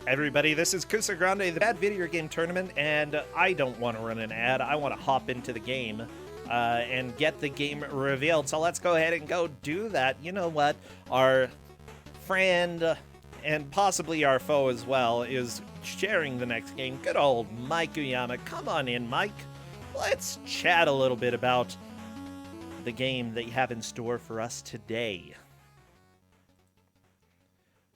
Everybody, this is Ku5ogrande, the Bad Video Game Tournament, and I don't want to run an ad. I want to hop into the game and get the game revealed. So let's go ahead and go do that. You know what? Our friend and possibly our foe as well is sharing the next game. Good old Mike Uyama. Come on in, Mike. Let's chat a little bit about the game that you have in store for us today.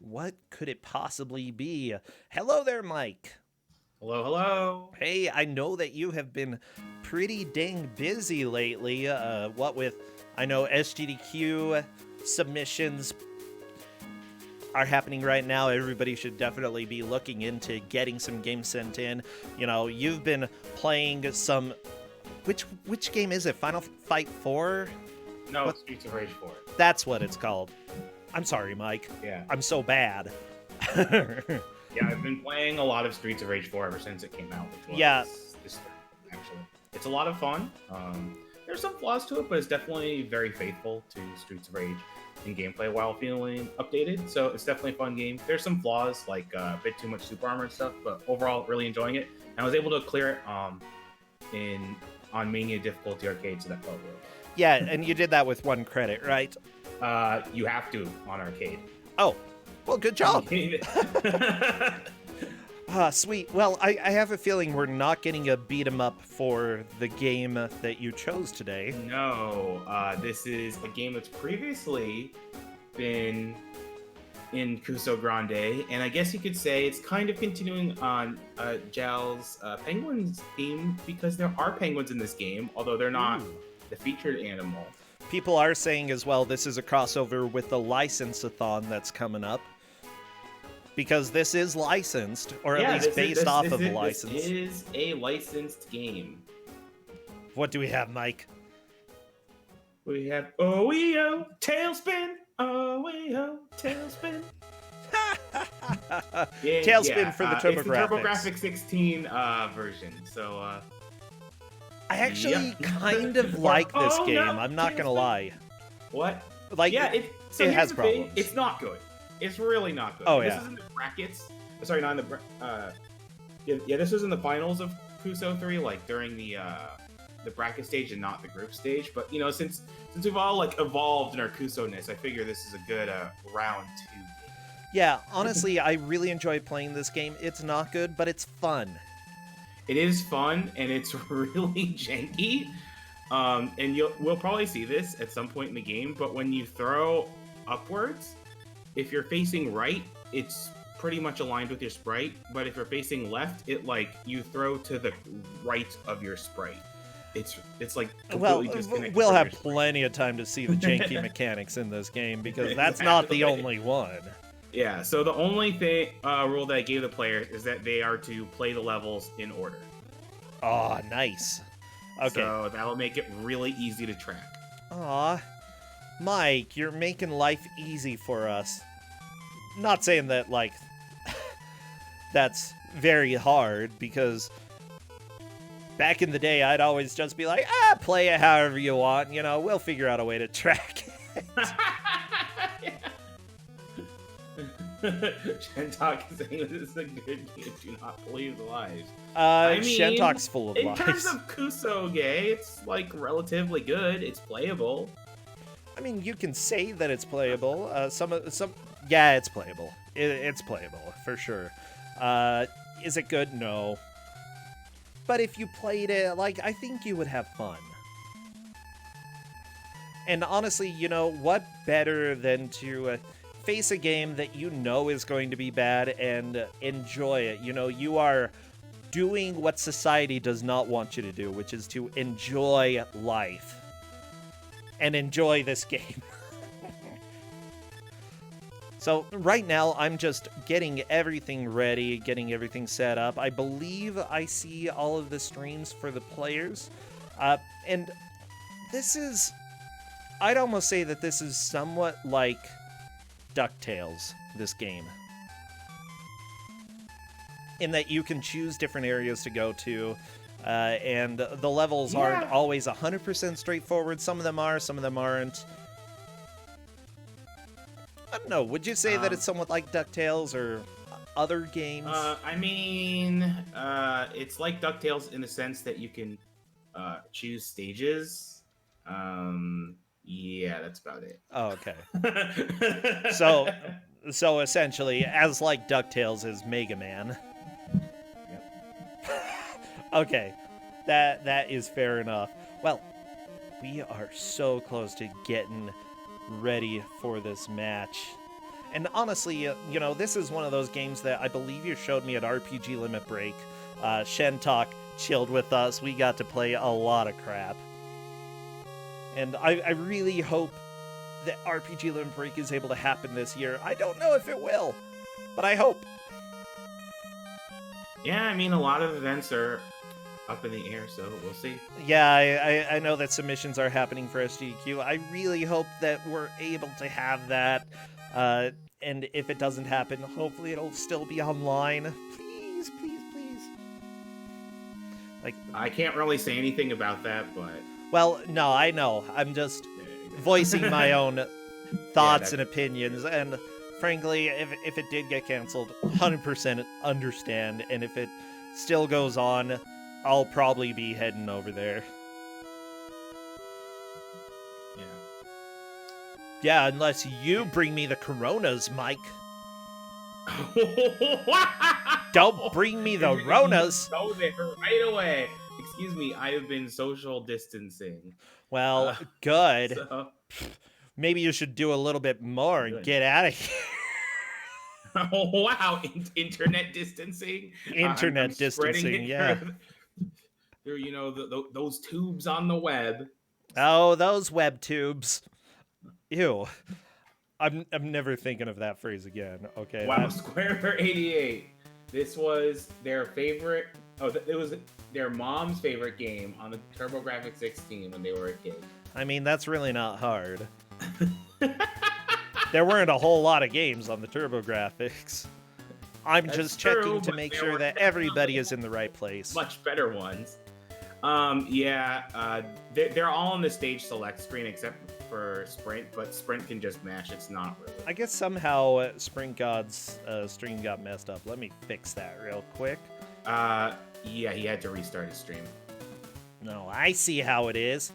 What could it possibly be? Hello there, Mike. Hello, hello. Hey, I know that you have been pretty dang busy lately. What with, I know SGDQ submissions are happening right now. Everybody should definitely be looking into getting some games sent in. You know, you've been playing some... Which game is it? Final Fight 4? No, what? Streets of Rage 4. That's what it's called. I'm sorry, Mike. Yeah. I'm so bad. Yeah, I've been playing a lot of Streets of Rage 4 ever since it came out. Which was this actually. It's a lot of fun. There's some flaws to it, but it's definitely very faithful to Streets of Rage in gameplay while feeling updated. So it's definitely a fun game. There's some flaws, like a bit too much super armor and stuff, but overall, really enjoying it. And I was able to clear it on Mania Difficulty Arcade, so that felt really good. Yeah, and you did that with 1 credit, right? You have to on arcade. Oh, well, good job. Sweet. Well, I have a feeling we're not getting a beat 'em up for the game that you chose today. No, this is a game that's previously been in Ku5ogrande, and I guess you could say it's kind of continuing on Jal's Penguins theme, because there are penguins in this game, although they're not the featured animal. People are saying as well this is a crossover with the license-a-thon that's coming up. Because this is licensed, or at least based off of a license. This is a licensed game. What do we have, Mike? We have OEO, TaleSpin, OEO, TaleSpin. TaleSpin for the TurboGrafx. It's the TurboGrafx 16 version, so... I actually kind of like this game. No, I'm not gonna lie. What? Like, yeah, it has problems. It's not good. It's really not good. Oh, this is in the brackets. Sorry, not in the this was in the finals of Ku5 3, like during the bracket stage and not the group stage. But you know, since we've all like evolved in our Ku5-ness, I figure this is a good round 2. Yeah, honestly, I really enjoy playing this game. It's not good, but it's fun. It is fun, and it's really janky. And we'll probably see this at some point in the game, but when you throw upwards, if you're facing right, it's pretty much aligned with your sprite, but if you're facing left, you throw to the right of your sprite. It's like completely disconnected. We'll have plenty of time to see the janky mechanics in this game, because that's not the only one. Yeah, so the only rule that I gave the players is that they are to play the levels in order. Aw, nice. Okay. So that'll make it really easy to track. Aw, Mike, you're making life easy for us. Not saying that, like, that's very hard, because back in the day, I'd always just be like, play it however you want, you know, we'll figure out a way to track it. Shentok is saying this is a good game. Do not believe the lies. Shentok's full of lies. In terms of Ku5ogrande, it's like relatively good. It's playable. I mean, you can say that it's playable. Yeah, it's playable. It's playable for sure. Is it good? No. But if you played it, like, I think you would have fun. And honestly, you know, what better than to face a game that you know is going to be bad and enjoy it. You know, you are doing what society does not want you to do, which is to enjoy life. And enjoy this game. So right now, I'm just getting everything ready, getting everything set up. I believe I see all of the streams for the players. And this is... I'd almost say that this is somewhat like DuckTales, this game. In that you can choose different areas to go to, and the levels aren't always 100% straightforward. Some of them are, some of them aren't. I don't know, would you say that it's somewhat like DuckTales, or other games? I mean, it's like DuckTales in the sense that you can choose stages. Yeah, that's about it. Oh, okay. So essentially, as like DuckTales is Mega Man. Yep. Okay, that is fair enough. Well, we are so close to getting ready for this match. And honestly, this is one of those games that I believe you showed me at RPG Limit Break. Shentok chilled with us. We got to play a lot of crap. And I really hope that RPG Limit Break is able to happen this year. I don't know if it will, but I hope. Yeah, I mean, a lot of events are up in the air, so we'll see. Yeah, I know that submissions are happening for SGQ. I really hope that we're able to have that. And if it doesn't happen, hopefully it'll still be online. Please, please, please. Like, I can't really say anything about that, but... Well, no, I know. I'm just voicing my own thoughts and opinions. And frankly, if it did get canceled, 100% understand. And if it still goes on, I'll probably be heading over there. Yeah, unless you bring me the Coronas, Mike. Don't bring me the Ronas. Go there right away. Excuse me, I have been social distancing. Well, good. So... Maybe you should do a little bit more and get out of here. Oh, wow, internet distancing. Internet distancing, yeah. Through, those tubes on the web. Oh, those web tubes. Ew. I'm never thinking of that phrase again. Okay. Wow, Square for 88. This was their favorite. Oh, it was their mom's favorite game on the TurboGrafx 16 when they were a kid. I mean, that's really not hard. There weren't a whole lot of games on the TurboGrafx. I'm just checking to make sure that everybody is in the right place. Much better ones. They're all on the stage select screen except for Sprint, but Sprint can just mash. It's not really. I guess somehow Sprint God's stream got messed up. Let me fix that real quick. Yeah, he had to restart his stream. No, I see how it is.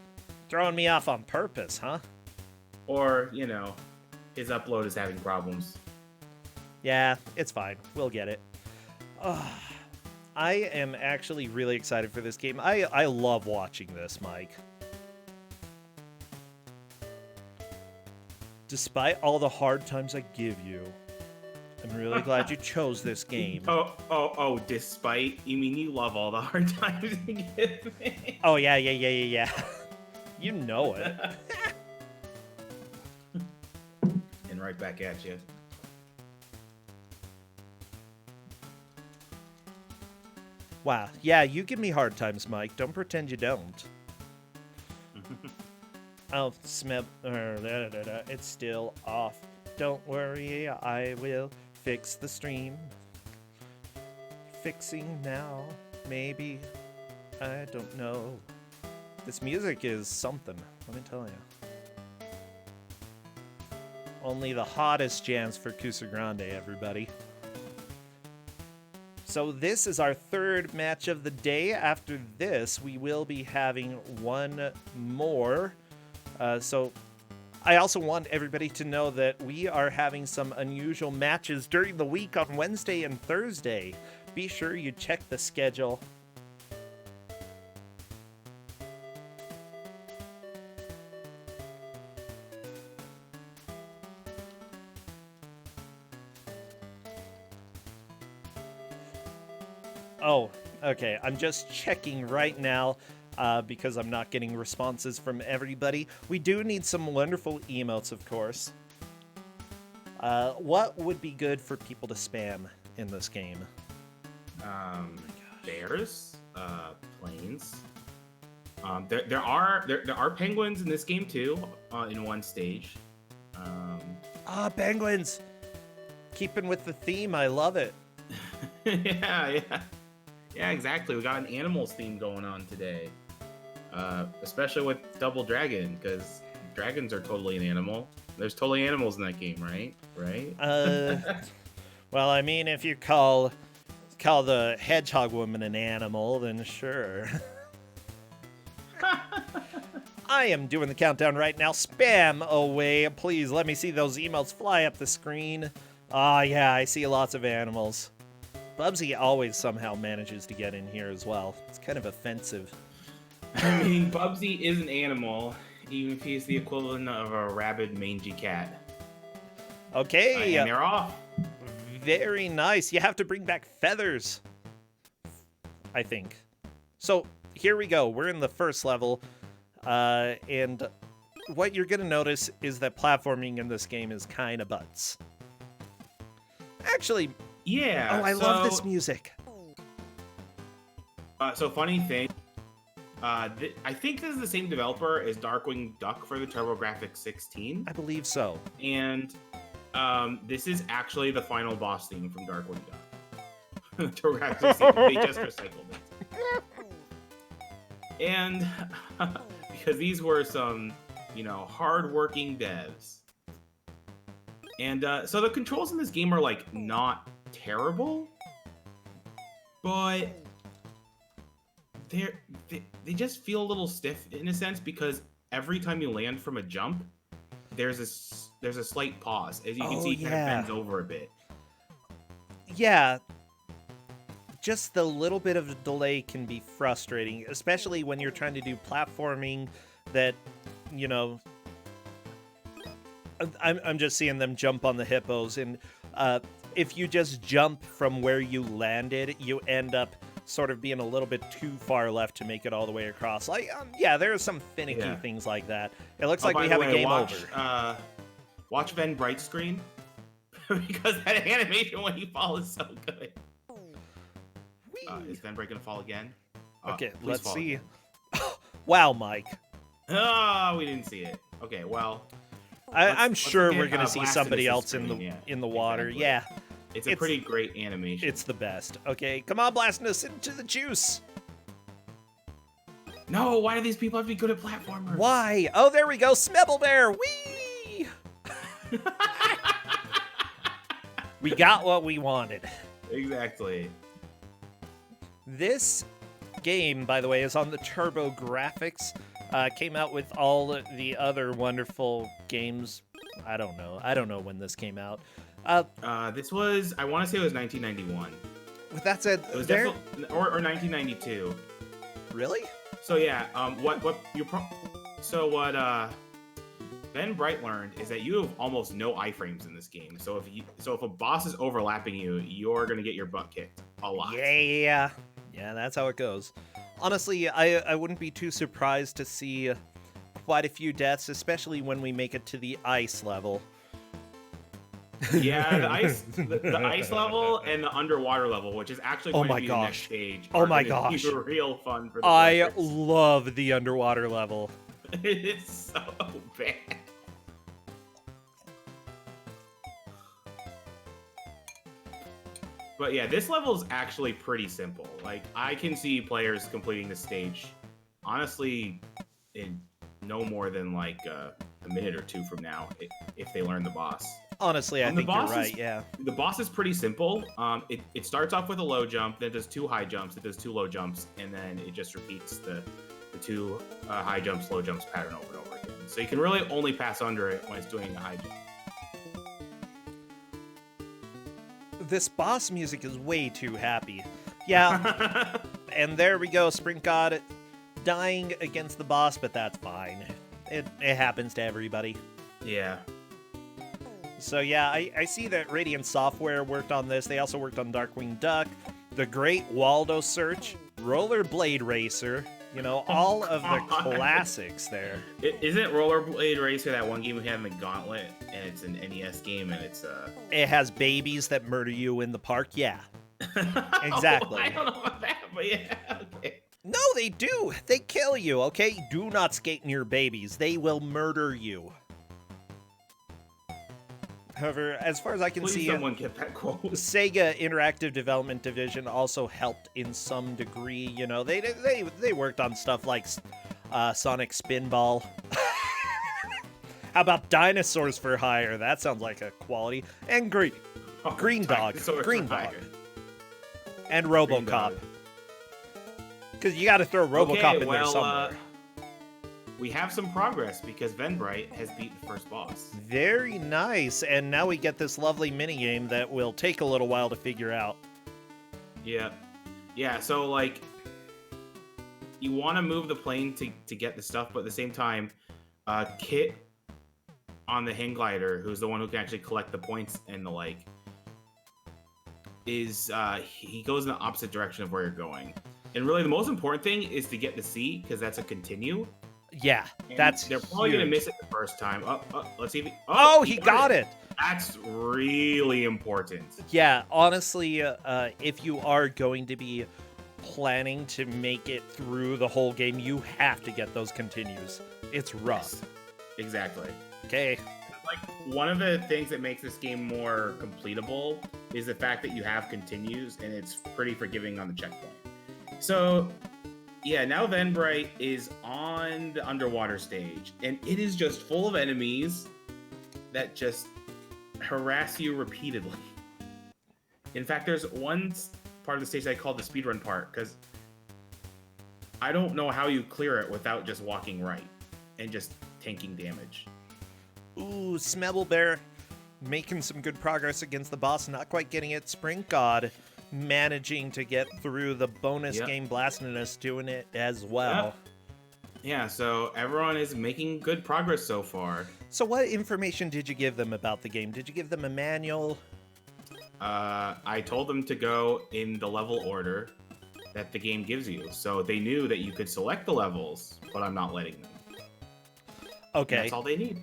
Throwing me off on purpose, huh? Or, his upload is having problems. Yeah, it's fine. We'll get it. I am actually really excited for this game. I love watching this, Mike. Despite all the hard times I give you, I'm really glad you chose this game. Oh, despite? You mean you love all the hard times you give me? Oh, yeah. You know it. And right back at you. Wow. Yeah, you give me hard times, Mike. Don't pretend you don't. Oh, Smeb. It's still off. Don't worry, I will fix the stream. Fixing now, maybe. I don't know. This music is something, let me tell you. Only the hottest jams for Ku5ogrande, everybody. So this is our third match of the day. After this, we will be having one more. So I also want everybody to know that we are having some unusual matches during the week on Wednesday and Thursday. Be sure you check the schedule. Oh, okay. I'm just checking right now because I'm not getting responses from everybody. We do need some wonderful emotes, of course. What would be good for people to spam in this game? Bears, planes. There are penguins in this game too, in one stage. Penguins! Keeping with the theme, I love it. Yeah, exactly. We got an animals theme going on today. Especially with Double Dragon, because dragons are totally an animal. There's totally animals in that game, right? Well, I mean, if you call the hedgehog woman an animal, then sure. I am doing the countdown right now. Spam away. Please let me see those emails fly up the screen. Ah, yeah, I see lots of animals. Bubsy always somehow manages to get in here as well. It's kind of offensive. I mean, Bubsy is an animal, even if he's the equivalent of a rabid, mangy cat. Okay. And they're off. Very nice. You have to bring back feathers, I think. So here we go. We're in the first level. And what you're going to notice is that platforming in this game is kind of butts. Actually, yeah. Oh, I love this music. So funny thing, I think this is the same developer as Darkwing Duck for the TurboGrafx 16. I believe so. And this is actually the final boss theme from Darkwing Duck. TurboGrafx 16. They just recycled it. And because these were some, hard-working devs. And so the controls in this game are, like, not terrible, but they just feel a little stiff in a sense, because every time you land from a jump, there's a slight pause. As you can see, it kind of bends over a bit. Yeah. Just the little bit of a delay can be frustrating, especially when you're trying to do platforming that, I'm just seeing them jump on the hippos, and if you just jump from where you landed, you end up sort of being a little bit too far left to make it all the way across. Like, yeah, there are some finicky things like that. It looks like we have a game over. Watch Ven Bright's screen, because that animation when he falls is so good. Is Ven Bright gonna fall again? Okay, let's see. Wow, Mike. Oh, we didn't see it. Okay, well, I'm sure we're gonna see somebody else in the water. Exactly. Yeah, it's a pretty great animation. It's the best. Okay, come on, blasting us into the juice. No, why do these people have to be good at platformers? Why? Oh, there we go, Smebble Bear. Whee! We got what we wanted. Exactly. This game, by the way, is on the TurboGrafx. Came out with all the other wonderful games. I don't know when this came out. This was, I want to say it was 1991. With that said, it was definitely, or 1992. Really? So yeah, what Ben Bright learned is that you have almost no iframes in this game. So if a boss is overlapping you, you're gonna get your butt kicked a lot. Yeah, that's how it goes. Honestly, I wouldn't be too surprised to see quite a few deaths, especially when we make it to the ice level. Yeah, the ice level and the underwater level, which is actually going to be the next stage. Oh my gosh. Be real fun for the I players. love the underwater level. It's so bad. But yeah, this level is actually pretty simple. Like, I can see players completing the stage, honestly, in no more than like a minute or two from now, if they learn the boss. Honestly, I think you're right, yeah. The boss is pretty simple. It starts off with a low jump, then it does 2 high jumps, it does 2 low jumps, and then it just repeats the 2 high jumps, low jumps pattern over and over again. So you can really only pass under it when it's doing a high jump. This boss music is way too happy. Yeah, and there we go, Sprint God dying against the boss, but that's fine. It happens to everybody. Yeah. So yeah, I see that Radiant Software worked on this. They also worked on Darkwing Duck, The Great Waldo Search, Rollerblade Racer, all of the classics there. Isn't Rollerblade Racer that one game we had in the Gauntlet, and it's an NES game, and it's It has babies that murder you in the park? Yeah. Exactly. I don't know about that, but yeah, okay. No, they do. They kill you, okay? Do not skate near babies. They will murder you. However, as far as I can see, someone get that quote. Sega Interactive Development Division also helped in some degree. They worked on stuff like Sonic Spinball. How about Dinosaurs for Hire? That sounds like a quality. And Green Dog. Green Dog. And Green RoboCop. Dog. Because you got to throw RoboCop in there somewhere. We have some progress because Venbright has beat the first boss. Very nice. And now we get this lovely minigame that will take a little while to figure out. Yeah. Yeah, so, like, you want to move the plane to get the stuff, but at the same time, Kit on the hang glider, who's the one who can actually collect the points and the like, he goes in the opposite direction of where you're going. And really, the most important thing is to get the C, because that's a continue. Yeah, And that's they're probably huge. going to miss it the first time. Let's see if he got it. That's really important. Yeah, honestly, if you are going to be planning to make it through the whole game, you have to get those continues. It's rough. Yes, exactly. Okay. Like, one of the things that makes this game more completable is the fact that you have continues, and it's pretty forgiving on the checkpoint. So, yeah, now Venbright is on the underwater stage, and it is just full of enemies that just harass you repeatedly. In fact, there's one part of the stage that I call the speedrun part, because I don't know how you clear it without just walking right and just tanking damage. Ooh, Smebelbear making some good progress against the boss, not quite getting it. Sprint God managing to get through the bonus game Blastiness, doing it as well. Yeah, so everyone is making good progress so far. So what information did you give them about the game? Did you give them a manual? I told them to go in the level order that the game gives you. So they knew that you could select the levels, but I'm not letting them. Okay. And that's all they need.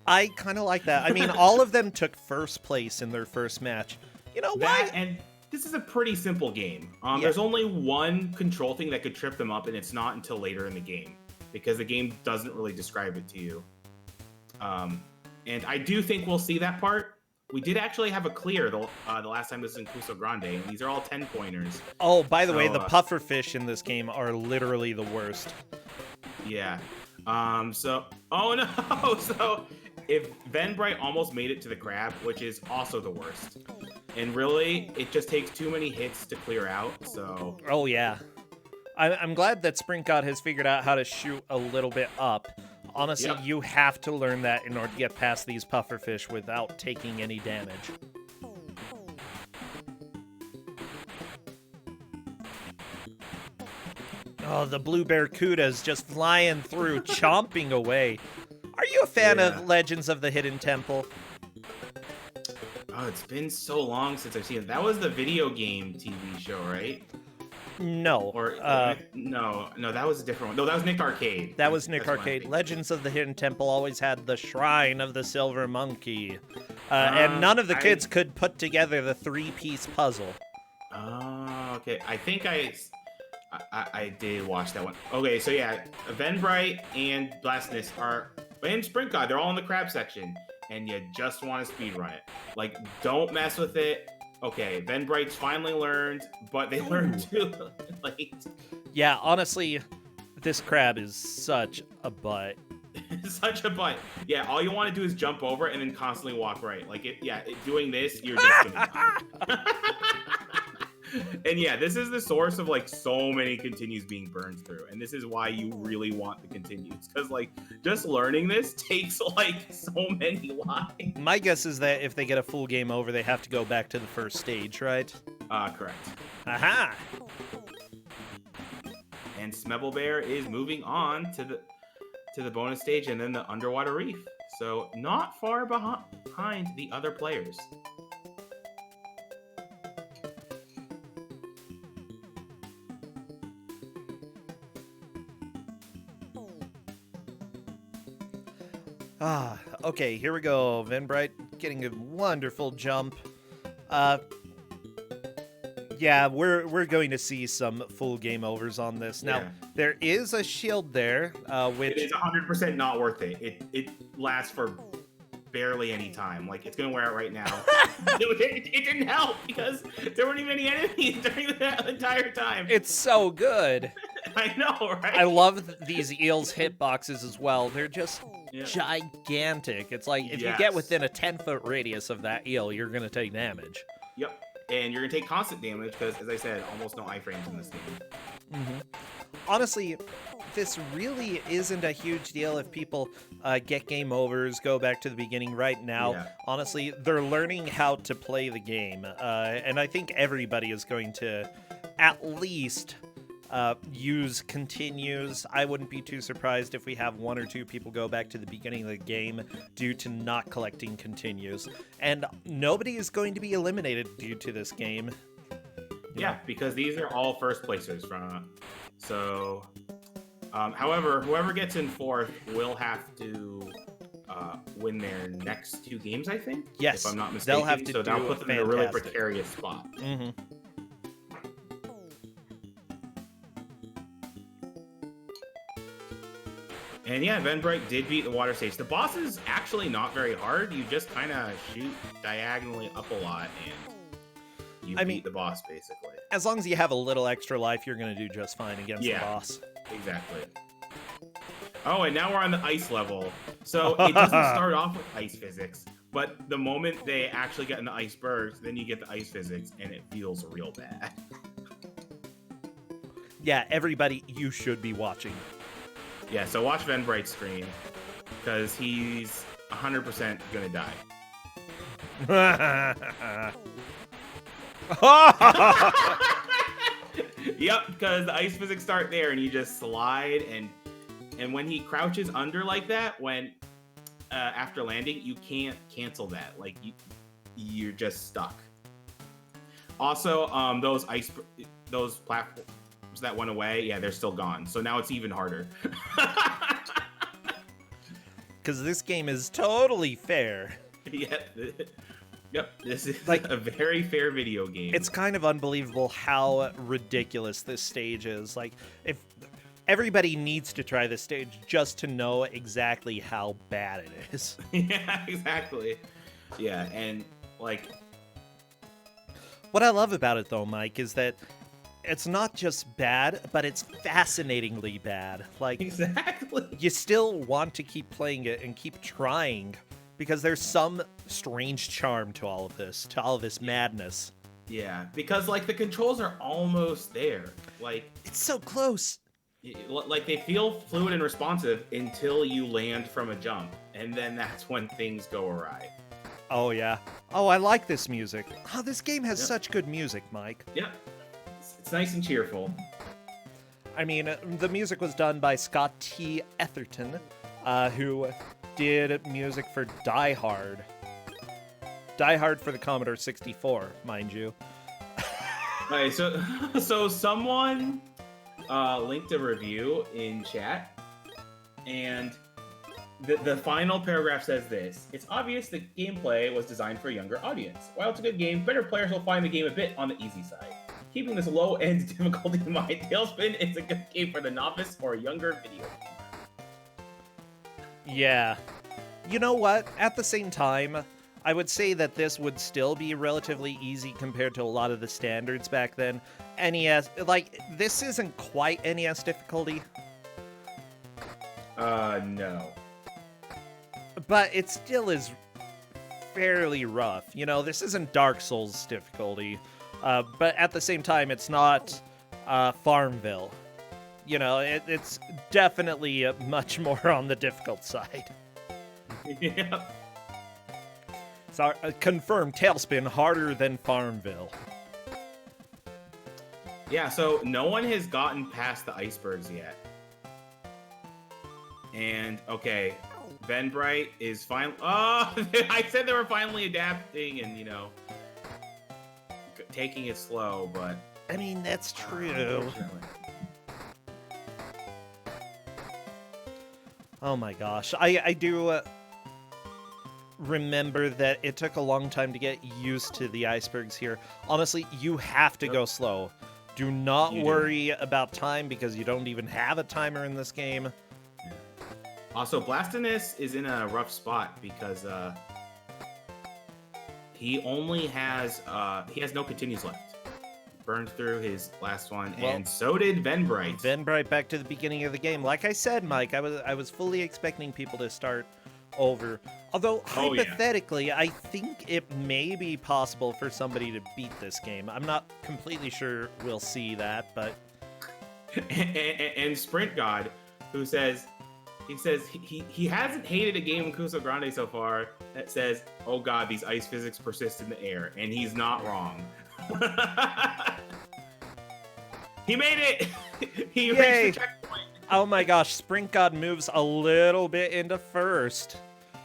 I kind of like that. I mean, all of them took first place in their first match. You know what? And this is a pretty simple game. There's only one control thing that could trip them up, and it's not until later in the game, because the game doesn't really describe it to you. And I do think we'll see that part. We did actually have a clear the last time this was in Ku5ogrande, and these are all 10-pointers. Oh, by the way, the pufferfish in this game are literally the worst. Yeah. Oh no! So, if Venbright almost made it to the crab, which is also the worst. And really, it just takes too many hits to clear out, so... Oh, yeah. I'm glad that Sprint God has figured out how to shoot a little bit up. Honestly, you have to learn that in order to get past these pufferfish without taking any damage. Oh, the blue barracuda's just flying through, chomping away. Are you a fan of Legends of the Hidden Temple? Oh, it's been so long since I've seen it. That was the video game TV show, right? No. No, that was a different one. No, that was Nick Arcade. That was Nick Arcade. Legends of the Hidden Temple always had the Shrine of the Silver Monkey. And none of the kids could put together the three-piece puzzle. Oh, okay. I think I did watch that one. Okay, so yeah, Venbright and Blastiness and Sprint God, they're all in the crab section, and you just want to speedrun it. Like, don't mess with it. Okay, Venbright's finally learned, but they learned too late. Yeah, honestly, this crab is such a butt. Such a butt. Yeah, all you want to do is jump over and then constantly walk right. Like, doing this, you're just gonna die. And yeah, this is the source of like so many continues being burned through, and this is why you really want the continues, because like just learning this takes like so many lives. My guess is that if they get a full game over, they have to go back to the first stage, right? Correct. Aha! And Smebelbear is moving on to the bonus stage and then the underwater reef, so not far behind the other players. Okay, here we go. Venbright getting a wonderful jump. Yeah, we're going to see some full game overs on this. Now, there is a shield there, which... It is 100% not worth it. It lasts for barely any time. Like, it's going to wear out right now. It didn't help because there weren't even any enemies during that entire time. It's so good. I know, right? I love these eels' hitboxes as well. They're just Yeah. gigantic. It's like if you get within a 10-foot radius of that eel, you're going to take damage. Yep. And you're going to take constant damage because, as I said, almost no iframes in this game. Mm-hmm. Honestly, this really isn't a huge deal if people get game overs, go back to the beginning right now. Yeah. Honestly, they're learning how to play the game. And I think everybody is going to at least use continues. I wouldn't be too surprised if we have 1 or 2 people go back to the beginning of the game due to not collecting continues. And nobody is going to be eliminated due to this game. Yeah, because these are all first placers from. So, however, whoever gets in 4th will have to win their next 2 games, I think. Yes, if I'm not mistaken. they'll have to. So that'll put them in a really precarious spot. Mm-hmm. And yeah, Venbright did beat the water stage. The boss is actually not very hard. You just kind of shoot diagonally up a lot, and you beat the boss, basically. As long as you have a little extra life, you're going to do just fine against the boss. Exactly. Oh, and now we're on the ice level. So it doesn't start off with ice physics, but the moment they actually get in the icebergs, then you get the ice physics, and it feels real bad. Yeah, everybody, you should be watching. Yeah, so watch Venbright's stream, because he's 100% gonna die. Yep, because the ice physics start there, and you just slide, and when he crouches under like that, when after landing, you can't cancel that. Like you're just stuck. Also, those platforms that went away, yeah, they're still gone. So now it's even harder. Because this game is totally fair. Yep, this is like a very fair video game. It's kind of unbelievable how ridiculous this stage is. Like, if everybody needs to try this stage just to know exactly how bad it is. Yeah, exactly. Yeah, and like... What I love about it, though, Mike, is that it's not just bad, but it's fascinatingly bad. Like, exactly. You still want to keep playing it and keep trying because there's some strange charm to all of this madness. Yeah, because like the controls are almost there. Like, it's so close. Like they feel fluid and responsive until you land from a jump, and then that's when things go awry. Oh yeah. Oh, I like this music. Oh, this game has such good music, Mike. Yeah. It's nice and cheerful. I mean, the music was done by Scott T. Etherton, who did music for Die Hard. Die Hard for the Commodore 64, mind you. Alright, so someone linked a review in chat, and the final paragraph says this: "It's obvious the gameplay was designed for a younger audience. While it's a good game, better players will find the game a bit on the easy side. Keeping this low-end difficulty in mind, TaleSpin is a good game for the novice or a younger video gamer." Yeah. You know what? At the same time, I would say that this would still be relatively easy compared to a lot of the standards back then. NES, like, this isn't quite NES difficulty. No. But it still is fairly rough. You know, this isn't Dark Souls difficulty. But at the same time, it's not Farmville. You know, it's definitely much more on the difficult side. Yeah. So, confirmed, TaleSpin harder than Farmville. Yeah, so no one has gotten past the icebergs yet. And, okay, Venbright is finally... Oh, I said they were finally adapting and, you know, taking it slow, but... I mean, that's true. Oh my gosh. I do remember that it took a long time to get used to the icebergs here. Honestly, you have to go slow. Do not worry about time because you don't even have a timer in this game. Also, Blastinus is in a rough spot because he only has he has no continues left. burned through his last one, and so did Venbright. Venbright back to the beginning of the game. Like I said, Mike, I was fully expecting people to start over. Although, hypothetically, I think it may be possible for somebody to beat this game. I'm not completely sure we'll see that, but... and Sprint God, who says... He hasn't hated a game in Ku5ogrande so far that says, oh god, these ice physics persist in the air, and he's not wrong. He made it! He reached the checkpoint. Oh my gosh, Sprint God moves a little bit into first.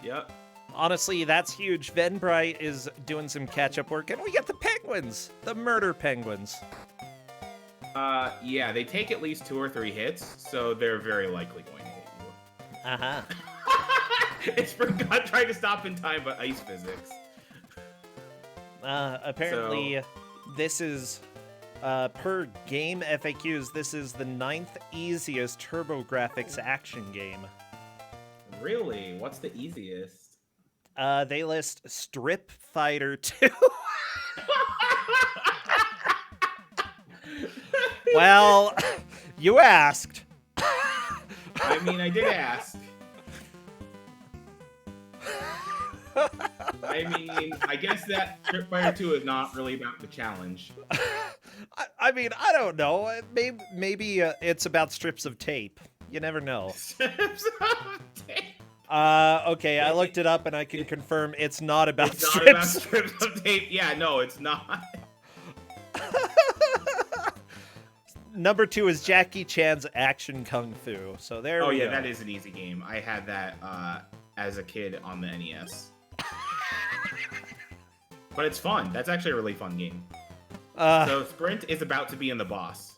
Yep. Honestly, that's huge. Venbright is doing some catch-up work, and we get the penguins! The murder penguins. Yeah, they take at least 2 or 3 hits, so they're very likely going to hit you. Uh-huh. It's for God trying to stop in time, but ice physics. Apparently, this is, per game FAQs, this is the 9th easiest TurboGrafx action game. Really? What's the easiest? They list Strip Fighter 2. Well, you asked. I mean, I did ask. I mean, I guess that Strip Fighter 2 is not really about the challenge. I mean, I don't know. Maybe it's about strips of tape. You never know. Strips of tape? Okay, I looked it up and I can confirm it's not about it's strips. Not about strips of tape. Yeah, no, it's not. Number 2 is Jackie Chan's Action Kung Fu. So there we go. Oh yeah, that is an easy game. I had that as a kid on the NES. But it's fun. That's actually a really fun game. So Sprint is about to be in the boss.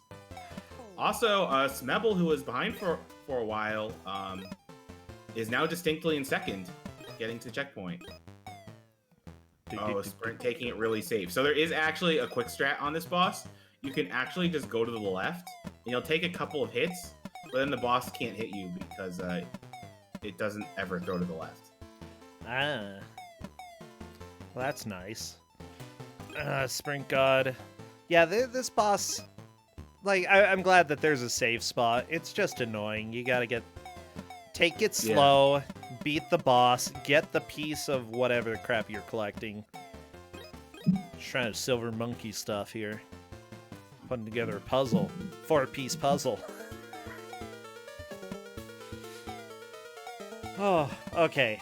Also, Smebble, who was behind for a while, is now distinctly in second, getting to the checkpoint. Oh, Sprint taking it really safe. So there is actually a quick strat on this boss. You can actually just go to the left, and you'll take a couple of hits, but then the boss can't hit you because it doesn't ever throw to the left. Ah. Well, that's nice. Sprint God. Yeah, this boss... Like, I'm glad that there's a save spot. It's just annoying. You gotta take it slow, beat the boss, get the piece of whatever crap you're collecting. Just trying to silver monkey stuff here. Putting together a puzzle. 4-piece puzzle. Oh, okay.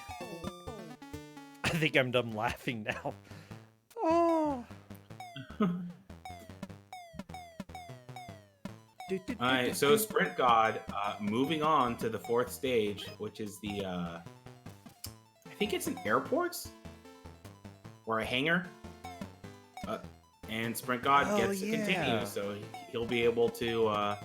I think I'm done laughing now. Oh. Alright, so Sprint God, moving on to the 4th stage, which is the, I think it's an airport? Or a hangar? And Sprint God gets to continue, so he'll be able to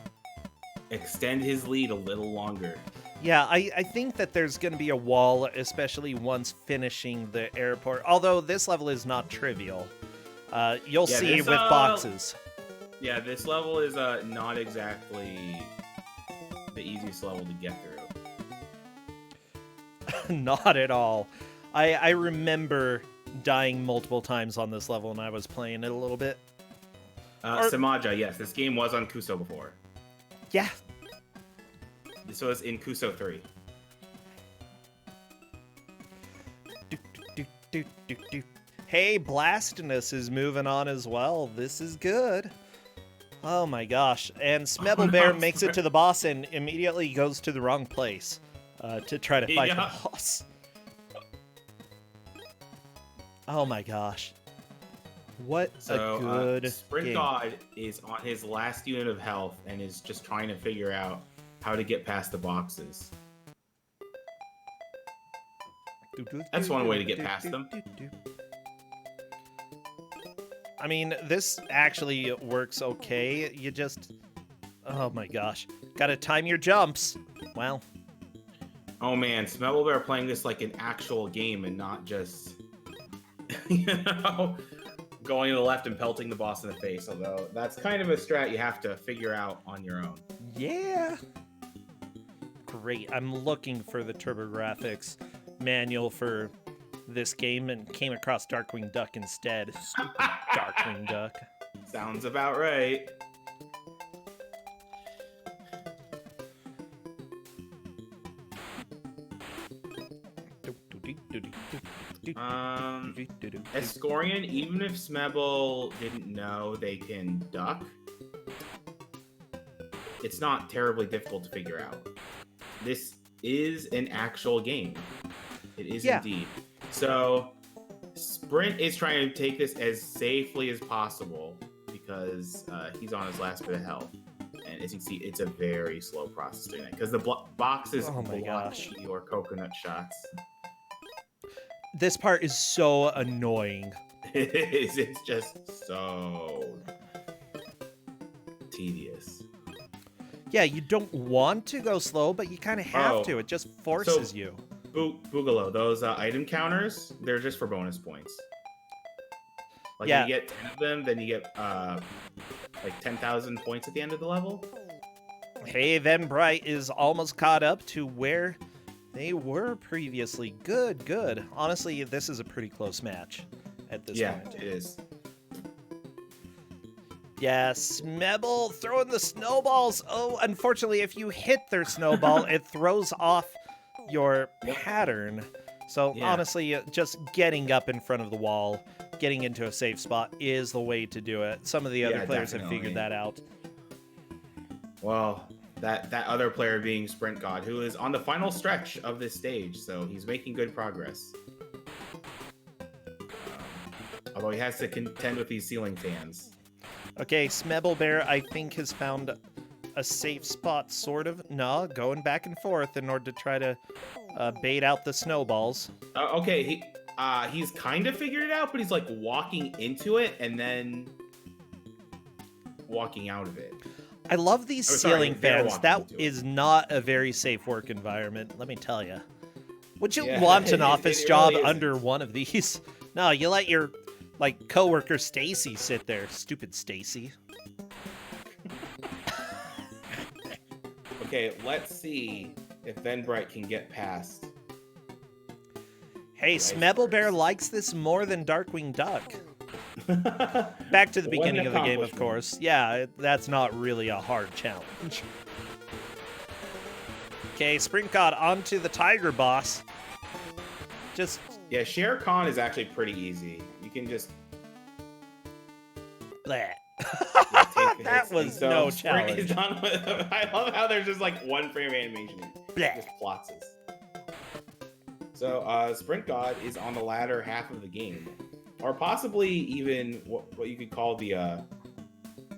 extend his lead a little longer. Yeah, I think that there's going to be a wall, especially once finishing the airport. Although this level is not trivial. You'll see with boxes. Yeah, this level is not exactly the easiest level to get through. Not at all. I remember dying multiple times on this level, and I was playing it a little bit. Samaja, yes, this game was on Kuso before. Yeah. This was in Kuso 3. Hey, Blastinus is moving on as well. This is good. Oh my gosh. And Smebble Bear makes it to the boss and immediately goes to the wrong place to try to fight the boss. Oh my gosh. What a good Sprint game. God is on his last unit of health and is just trying to figure out how to get past the boxes. That's one way to get past them. I mean, this actually works okay. You just... Oh my gosh. Gotta time your jumps. Well. Oh man, Smebble Bear playing this like an actual game and not just... you know, going to the left and pelting the boss in the face, although that's kind of a strat you have to figure out on your own. Yeah. Great. I'm looking for the TurboGrafx manual for this game and came across Darkwing Duck instead. Stupid Darkwing Duck. Sounds about right. Escorian, even if Smebble didn't know they can duck, it's not terribly difficult to figure out. This is an actual game. It is indeed. So Sprint is trying to take this as safely as possible because he's on his last bit of health. And as you can see, it's a very slow process doing that because the boxes block your coconut shots. This part is so annoying. It is. It's just so tedious. Yeah, you don't want to go slow, but you kind of have to. It just forces you. Boogaloo, those item counters, they're just for bonus points. Like, if you get 10 of them, then you get like 10,000 points at the end of the level. Hey, Venbright is almost caught up to where they were previously. Good, good. Honestly, this is a pretty close match at this point. Yeah, it is. Yeah, Smebble throwing the snowballs. Oh, unfortunately, if you hit their snowball, it throws off your pattern. So honestly, just getting up in front of the wall, getting into a safe spot is the way to do it. Some of the other players have figured that out. Well, that other player being Sprint God, who is on the final stretch of this stage, so he's making good progress. Although he has to contend with these ceiling fans. Okay, Smebble Bear, I think, has found a safe spot, sort of. No, going back and forth in order to try to bait out the snowballs. Okay, he's kind of figured it out, but he's like walking into it and then walking out of it. I love these ceiling fans. That is not a very safe work environment, let me tell you. Would you want an office job really under one of these? No, you let your coworker Stacy sit there. Stupid Stacy. Okay, let's see if Venbright can get past. Hey, Smebble Bear likes this more than Darkwing Duck. Back to the beginning of the game, of course. Yeah, that's not really a hard challenge. Okay, Sprint God onto the Tiger Boss. Yeah, Shere Khan is actually pretty easy. You can just... Bleh. That was no challenge. I love how there's just like one frame of animation. Bleh. Just plots us. So, Sprint God is on the latter half of the game. Or possibly even what you could call the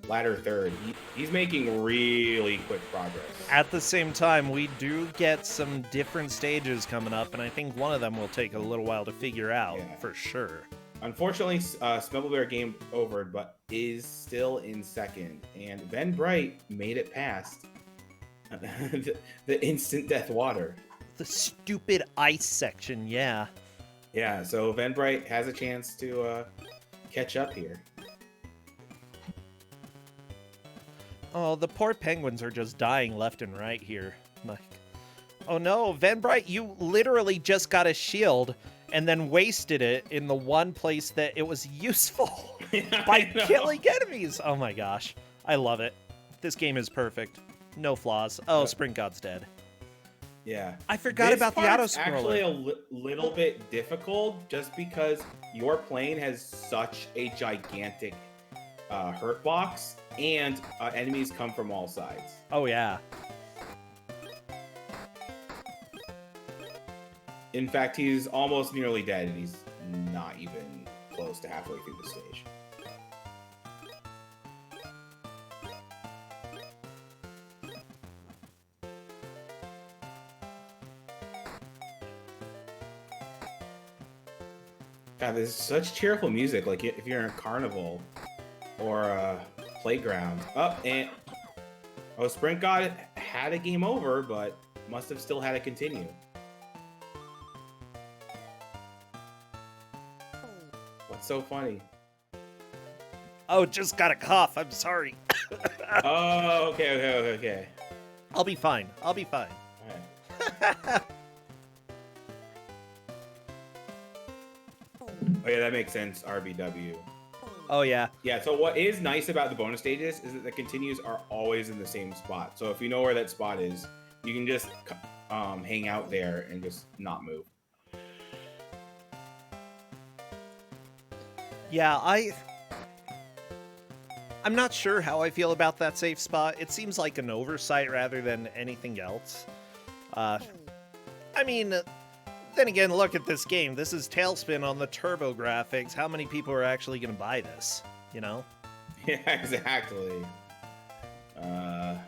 latter third. He's making really quick progress. At the same time, we do get some different stages coming up, and I think one of them will take a little while to figure out, for sure. Unfortunately, Smebble Bear game over, but is still in second. And Venbright made it past the instant death water. The stupid ice section, yeah. Yeah, so Venbright has a chance to catch up here. Oh, the poor penguins are just dying left and right here. Like, oh no, Venbright, you literally just got a shield and then wasted it in the one place that it was useful by killing enemies. Oh my gosh, I love it. This game is perfect. No flaws. Oh, Sprint God's dead. Yeah. I forgot about the auto scroller. Actually a little bit difficult just because your plane has such a gigantic hurt box and enemies come from all sides. Oh yeah. In fact, he's almost nearly dead and he's not even close to halfway through the stage. God, there's such cheerful music. Like if you're in a carnival or a playground. Sprint God had a game over, but must have still had it continue. What's so funny? Oh, just got a cough. I'm sorry. Oh, okay. I'll be fine. All right. Oh yeah, that makes sense. RBW. Oh, yeah. Yeah, so what is nice about the bonus stages is that the continues are always in the same spot. So if you know where that spot is, you can just hang out there and just not move. Yeah, I'm not sure how I feel about that safe spot. It seems like an oversight rather than anything else. I mean, then again, look at this game. This is TaleSpin on the turbo graphics. How many people are actually going to buy this, you know? Yeah, exactly. I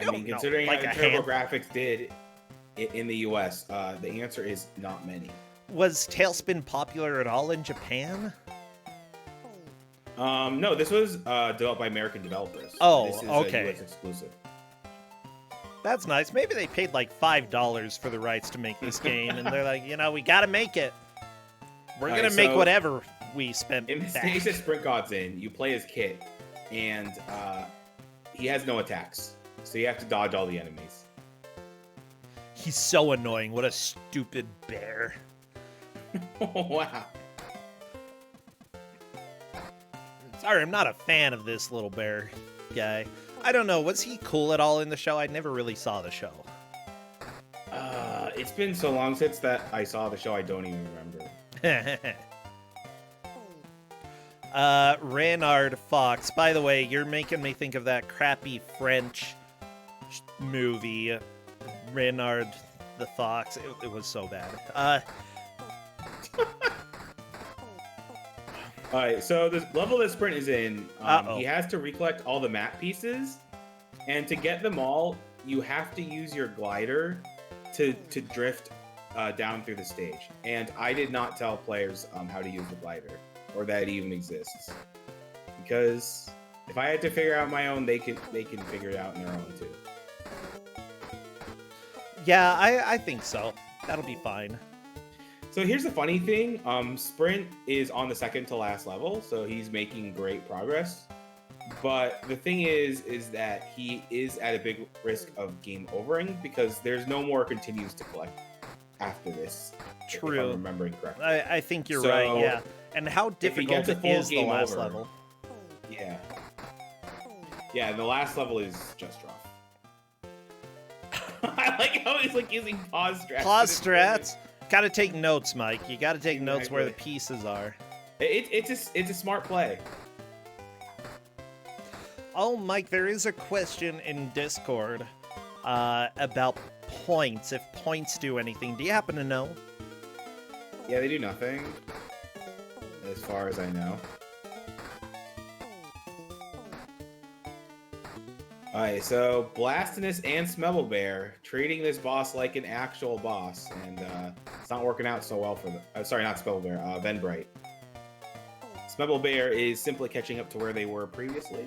don't know. Considering Like how the turbo graphics did in the US, the answer is not many. Was TaleSpin popular at all in Japan? No, this was developed by American developers. Oh, this is okay. a US exclusive. That's nice. Maybe they paid like $5 for the rights to make this game, and they're like, you know, we gotta make it. We're gonna make whatever we spent in the back. stage that Sprint God's in, you play as Kit, and he has no attacks, so you have to dodge all the enemies. He's so annoying. What a stupid bear. Oh, wow. Sorry, I'm not a fan of this little bear guy. I don't know. Was he cool at all in the show? I never really saw the show. It's been so long since that I saw the show, I don't even remember. Reynard Fox. By the way, you're making me think of that crappy French movie, Reynard the Fox. It was so bad. Alright, so the level that Sprint is in, he has to recollect all the map pieces, and to get them all, you have to use your glider to drift down through the stage. And I did not tell players how to use the glider, or that it even exists. Because if I had to figure out my own, they can figure it out on their own too. Yeah, I think so. That'll be fine. So here's the funny thing, Sprint is on the second to last level, so he's making great progress. But the thing is that he is at a big risk of game overing because there's no more continues to collect after this. True. If I'm remembering correctly. I think you're right, yeah. And how difficult is the last level? Yeah. Yeah, the last level is just rough. I like how he's like using pause strats. Pause strats? Gotta take notes, Mike. You gotta take notes where the pieces are. It's a smart play. Oh, Mike, there is a question in Discord about points. If points do anything, do you happen to know? Yeah, they do nothing, as far as I know. Alright, so Blastinus and Smellbear treating this boss like an actual boss, and it's not working out so well for them. Sorry, not Smellbear, Venbright. Smellbear is simply catching up to where they were previously.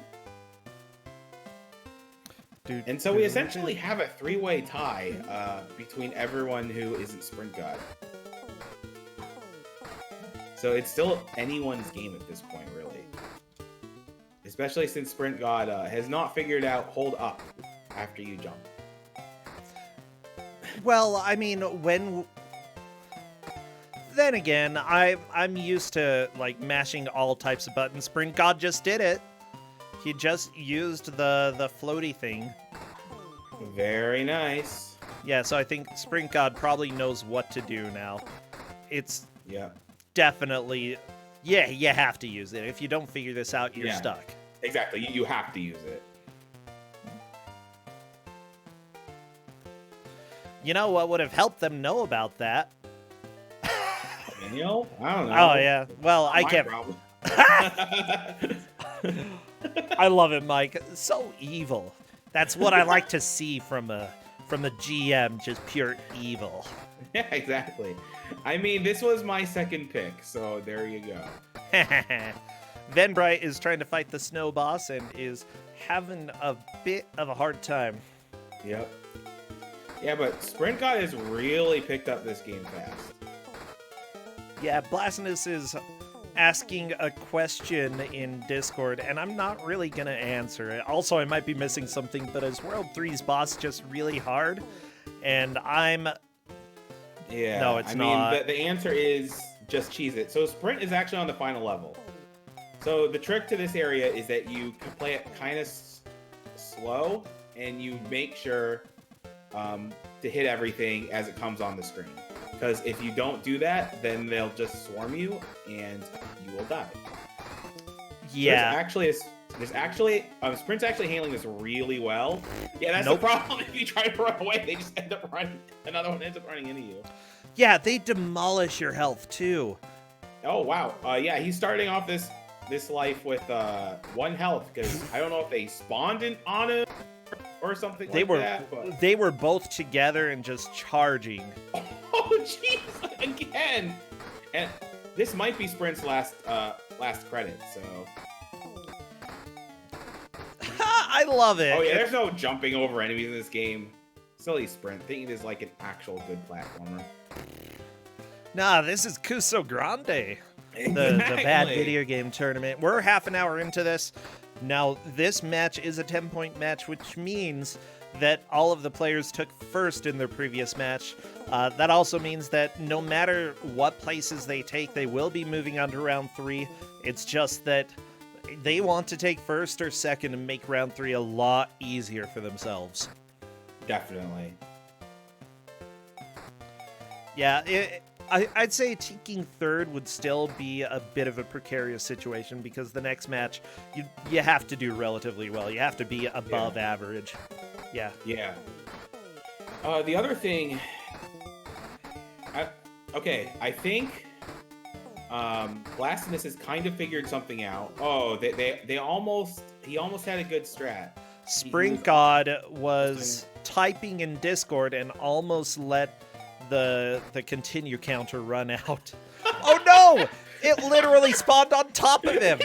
And so we essentially have a three-way tie between everyone who isn't Sprint God. So it's still anyone's game at this point, really. Especially since Sprint God has not figured out hold up after you jump. Well, I mean, then again, I'm used to like mashing all types of buttons. Sprint God just did it. He just used the floaty thing. Very nice. Yeah, so I think Sprint God probably knows what to do now. It's definitely, yeah, you have to use it. If you don't figure this out, you're stuck. Exactly, you have to use it. You know what would have helped them know about that? Manual? I don't know. Oh, yeah. Well, I can't. I love it, Mike. So evil. That's what I like to see from the GM, just pure evil. Yeah, exactly. I mean, this was my second pick, so there you go. Venbright is trying to fight the snow boss and is having a bit of a hard time. Yep. Yeah, but Sprint God has really picked up this game fast. Yeah, Blastinus is asking a question in Discord, and I'm not really going to answer it. Also, I might be missing something, but is World 3's boss just really hard? And I'm... Yeah. No, it's not. I mean, the answer is just cheese it. So Sprint is actually on the final level. So the trick to this area is that you can play it kind of slow, and you make sure to hit everything as it comes on the screen. Because if you don't do that, then they'll just swarm you, and you will die. Yeah. There's actually Sprint's actually handling this really well. Yeah, that's the problem. If you try to run away, they just end up running. Another one ends up running into you. Yeah, they demolish your health too. Oh wow. Yeah, he's starting off this life with 1 health because I don't know if they spawned on him or something that. They were both together and just charging. Oh jeez, again. And this might be Sprint's last credit, so. I love it. Oh yeah, there's no jumping over enemies in this game. Silly Sprint, thinking it is like an actual good platformer. Nah, this is Ku5ogrande, the bad video game tournament. We're half an hour into this. Now, this match is a 10-point match, which means that all of the players took first in their previous match. That also means that no matter what places they take, they will be moving on to round 3. It's just that they want to take first or second and make round 3 a lot easier for themselves. Definitely. Yeah, I'd say taking third would still be a bit of a precarious situation because the next match, you have to do relatively well. You have to be above average. Yeah. Yeah. The other thing... I think... Blastinus has kind of figured something out. Oh, he almost had a good strat. Sprint God was typing in Discord and almost let the continue counter run out. Oh no! It literally spawned on top of him.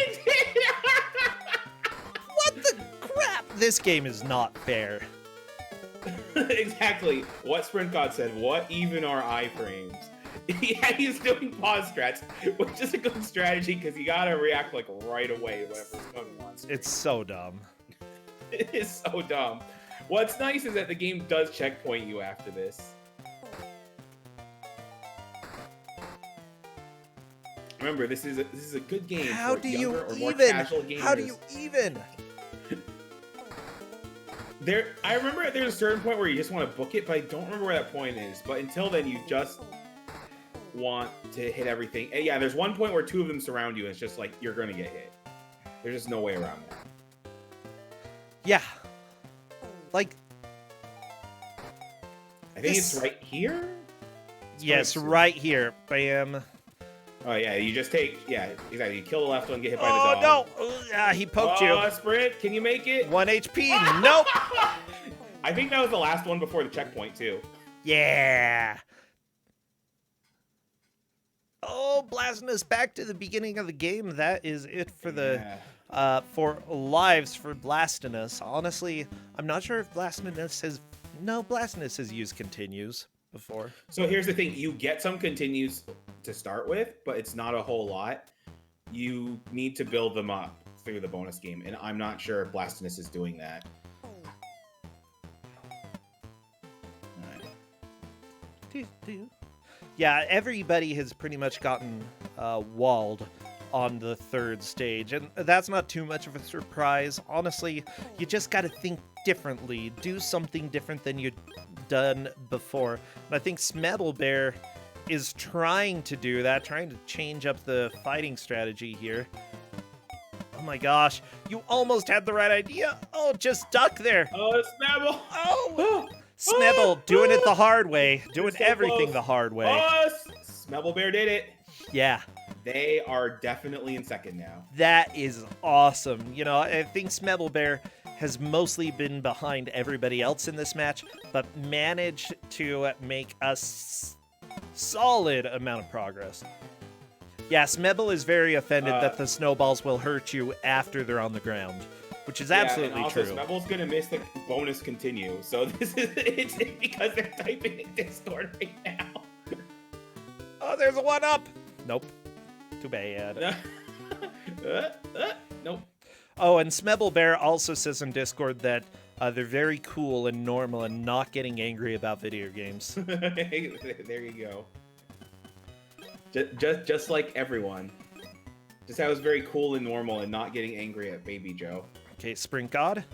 What the crap? This game is not fair. Exactly. What Sprint God said. What even are iframes? Yeah, he's doing pause strats, which is a good strategy because you gotta react like right away to whatever's going on. It's so dumb. It is so dumb. What's nice is that the game does checkpoint you after this. Remember, this is a good game. How do you even? How do you even? I remember there's a certain point where you just want to book it, but I don't remember where that point is. But until then, you just want to hit everything. And yeah, there's one point where 2 of them surround you, and it's just like you're gonna get hit. There's just no way around that. Yeah. Like, I think it's right here? Yes, right here. Bam. Oh, yeah, you just take... Yeah, exactly. You kill the left one, get hit by the dog. Oh, no! He poked you. Sprint, can you make it? 1 HP. Nope. I think that was the last one before the checkpoint, too. Yeah. Oh, Blastinus, back to the beginning of the game. That is it for the... for lives for Blastinus. Honestly, I'm not sure if Blastinus has... No, Blastinus has used continues before. So here's the thing. You get some continues to start with, but it's not a whole lot. You need to build them up through the bonus game, and I'm not sure if Blastinus is doing that. Yeah, everybody has pretty much gotten walled on the 3rd stage, and that's not too much of a surprise. Honestly, you just got to think differently, do something different than you've done before. And I think Smebelbear is trying to do that, trying to change up the fighting strategy here. Oh my gosh, you almost had the right idea. Oh, just duck there. Oh, Smebel. Oh, Smebel doing it the hard way, doing everything the hard way. Oh, Smebelbear did it. Yeah. They are definitely in second now. That is awesome. You know, I think Smebelbear has mostly been behind everybody else in this match, but managed to make a solid amount of progress. Yeah, Smebel is very offended that the snowballs will hurt you after they're on the ground, which is absolutely also, true. Smebel's gonna miss the bonus continue, so it's because they're typing in Discord right now. Oh, there's a 1-up. Nope. Too bad. Nope. Oh, and Smebelbear also says in Discord that they're very cool and normal and not getting angry about video games. There you go. Just like everyone. Just how it's very cool and normal and not getting angry at Baby Joe. Okay, Sprint God.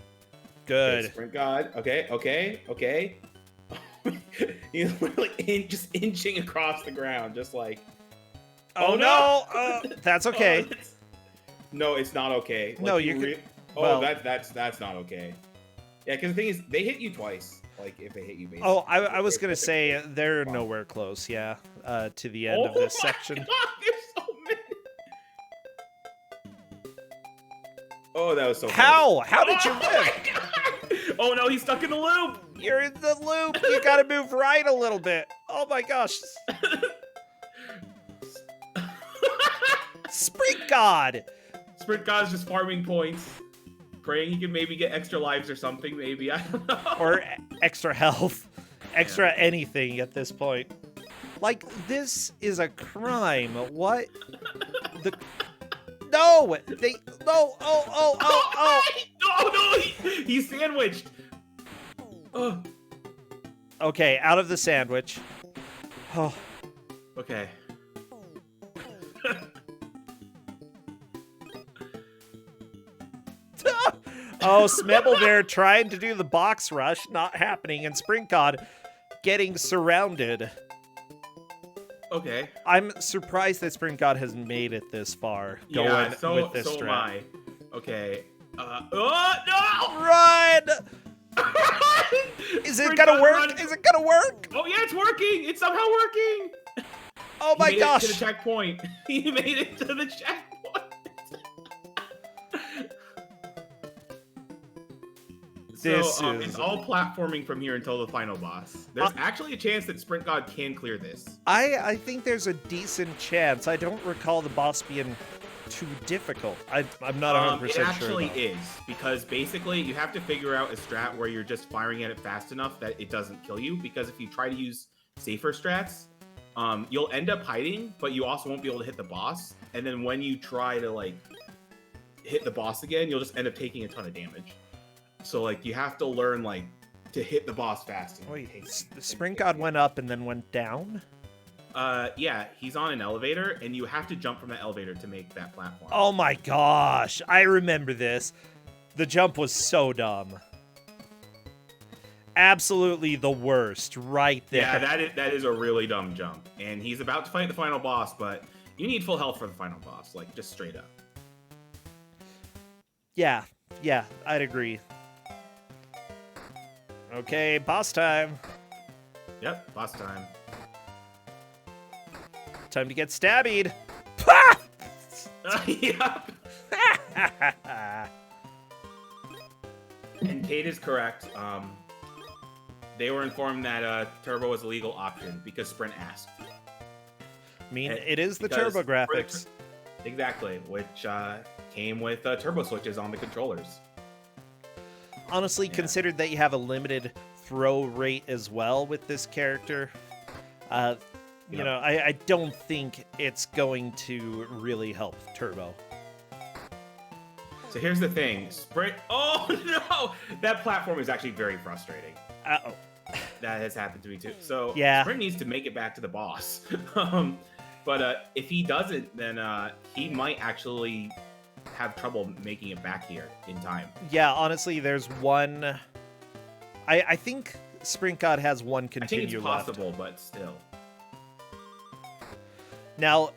Good. Okay, Sprint God. Okay. He's literally just inching across the ground, just like. Oh no! That's okay. No, it's not okay. Like, no, you could. Oh, that's not okay. Yeah, because the thing is, they hit you twice. Like if they hit you, basically. Oh, I was gonna say they're nowhere close. Yeah, to the end of this section. God, there's so many. Oh, that was so. How? Close. How did you live? Oh no, he's stuck in the loop. You're in the loop. You gotta move right a little bit. Oh my gosh. Sprint God. Sprint God's just farming points. Praying he can maybe get extra lives or something, maybe. I don't know. Or extra health. Extra anything at this point. Like, this is a crime. What? No! No! Oh! No! He's sandwiched! Oh. Okay, out of the sandwich. Oh. Okay. Oh, Smebble trying to do the box rush, not happening, and Sprint God getting surrounded. Okay. I'm surprised that Sprint God has made it this far going with this strat. Am I. Okay. Oh, no! Run! Is it gonna work? Run. Is it gonna work? Oh, yeah, it's working! It's somehow working! Oh my gosh! He made it to the checkpoint. He made it to the checkpoint. It's all platforming from here until the final boss. There's actually a chance that Sprint God can clear this. I think there's a decent chance. I don't recall the boss being too difficult. I'm not 100% sure. It actually is, because basically you have to figure out a strat where you're just firing at it fast enough that it doesn't kill you, because if you try to use safer strats, you'll end up hiding, but you also won't be able to hit the boss. And then when you try to like hit the boss again, you'll just end up taking a ton of damage. So, like, you have to learn, like, to hit the boss fast. Wait, the Sprint God went up and then went down? Yeah, he's on an elevator, and you have to jump from that elevator to make that platform. Oh my gosh, I remember this. The jump was so dumb. Absolutely the worst, right there. Yeah, that is a really dumb jump. And he's about to fight the final boss, but you need full health for the final boss, like, just straight up. Yeah, I'd agree. Okay, boss time. Yep, boss time. Time to get stabbied. Yep. And Kate is correct. They were informed that turbo was a legal option because Sprint asked. I mean, it is the turbo graphics. Exactly, which came with turbo switches on the controllers. Honestly, considered that you have a limited throw rate as well with this character, you know, I don't think it's going to really help Turbo. So here's the thing, Sprint. Oh no, that platform is actually very frustrating. Uh-oh. That has happened to me too. So yeah. Sprint needs to make it back to the boss. But if he doesn't, then he might actually have trouble making it back here in time. Yeah, honestly, there's one. I think Sprint God has one continue left. I think it's possible, but still. Now,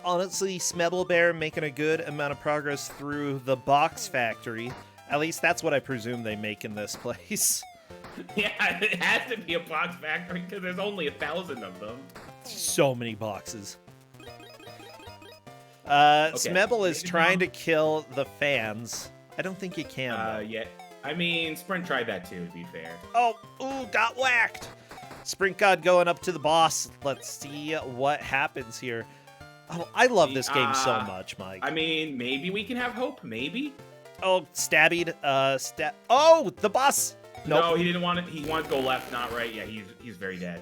honestly, Smebble making a good amount of progress through the box factory. At least that's what I presume they make in this place. Yeah, it has to be a box factory because there's only 1,000 of them. So many boxes. Smebble is trying to kill the fans. I don't think he can. Yeah. I mean, Sprint tried that too, to be fair. Oh, ooh, got whacked. Sprint God going up to the boss. Let's see what happens here. Oh, I love this game so much, Mike. I mean, maybe we can have hope. Maybe. Oh, stabbied. Oh, the boss. Nope. No, he didn't want it. He wanted to go left, not right. Yeah, he's very dead.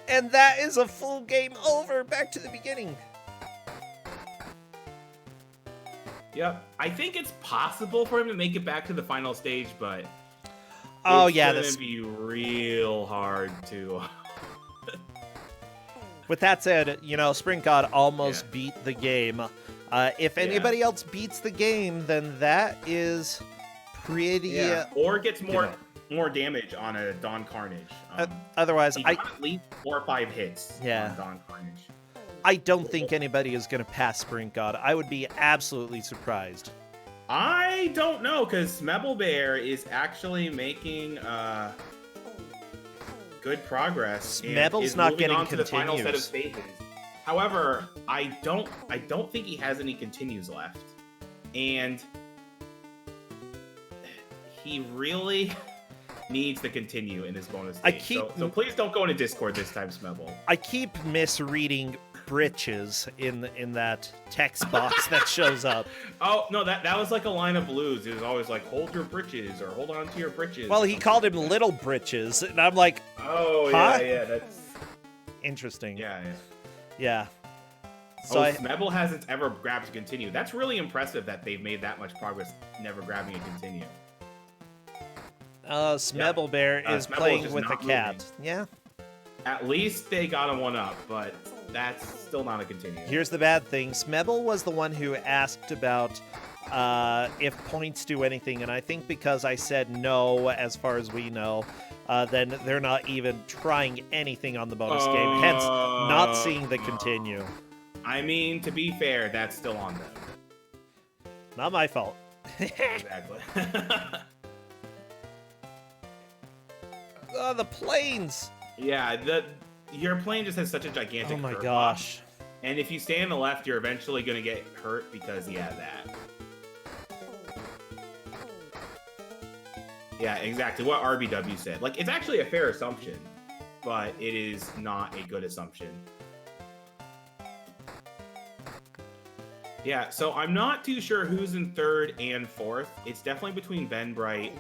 And that is a full game over. Back to the beginning. Yep. I think it's possible for him to make it back to the final stage, but oh yeah, it's gonna be real hard to. With that said, you know, Sprint God almost beat the game. If anybody else beats the game, then that is pretty... or gets more damage on a Dawn Carnage. Otherwise, he got at least 4 or 5 hits on Dawn Carnage. I don't think anybody is going to pass Sprint God. I would be absolutely surprised. I don't know, because Smebelbear is actually making good progress. Smebel's not getting on to the continues. final set of stages. However, I don't think he has any continues left, and he really needs to continue in his bonus stage. So please don't go into Discord this time, Smebel. I keep misreading britches in that text box that shows up. Oh no, that was like a line of blues. It was always like, hold your britches or hold on to your britches. Well, he called him little britches, and I'm like, oh huh? yeah, that's interesting. Yeah. So Smebel hasn't ever grabbed a continue. That's really impressive that they've made that much progress never grabbing a continue. Smebelbear is playing with a cat. Moving. Yeah. At least they got him one up, but that's still not a continue. Here's the bad thing. Smebel was the one who asked about if points do anything, and I think because I said no, as far as we know, then they're not even trying anything on the bonus game, hence not seeing the continue. I mean, to be fair, that's still on them. Not my fault. Exactly. Oh, the planes! Yeah, your plane just has such a gigantic. Oh my gosh! And if you stay on the left, you're eventually going to get hurt because that. Yeah, exactly what RBW said. Like, it's actually a fair assumption, but it is not a good assumption. Yeah, so I'm not too sure who's in 3rd and 4th. It's definitely between Venbright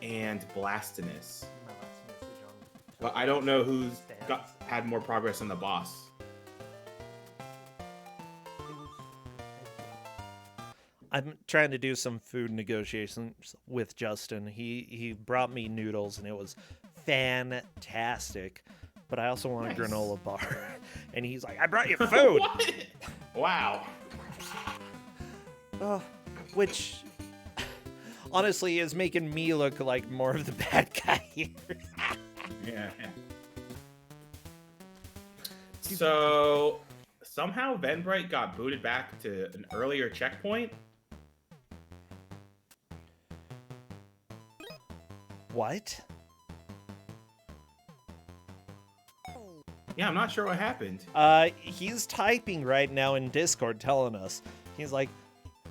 and Blastinus. But I don't know who's had more progress on the boss. I'm trying to do some food negotiations with Justin. He brought me noodles, and it was fantastic. But I also want a granola bar. And he's like, I brought you food! What? Wow. Which, honestly, is making me look like more of the bad guy here. Yeah. So, somehow Venbright got booted back to an earlier checkpoint. What? Yeah, I'm not sure what happened. He's typing right now in Discord telling us. He's like,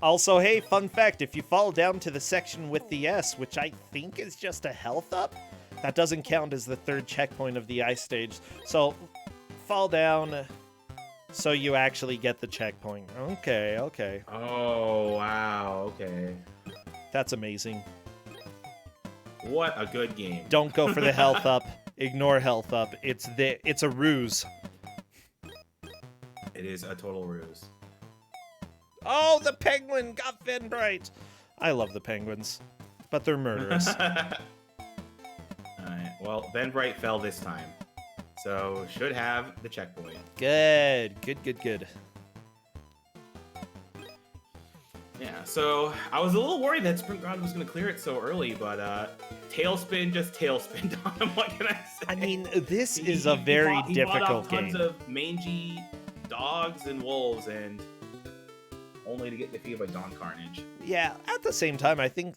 also, hey, fun fact, if you fall down to the section with the S, which I think is just a health up, that doesn't count as the 3rd checkpoint of the ice stage. So, fall down so you actually get the checkpoint. Okay. Oh, wow, okay. That's amazing. What a good game. Don't go for the health up. Ignore health up. It's a ruse. It is a total ruse. Oh, the penguin got Venbright. I love the penguins, but they're murderous. Alright, well, Venbright fell this time, so should have the checkpoint. Good. Yeah, so I was a little worried that Sprint God was going to clear it so early, but TaleSpin just TaleSpinned on him. What can I say? I mean, this is a very difficult game. He fought off tons of mangy dogs and wolves, and only to get defeated by Dawn Carnage. Yeah, at the same time, I think,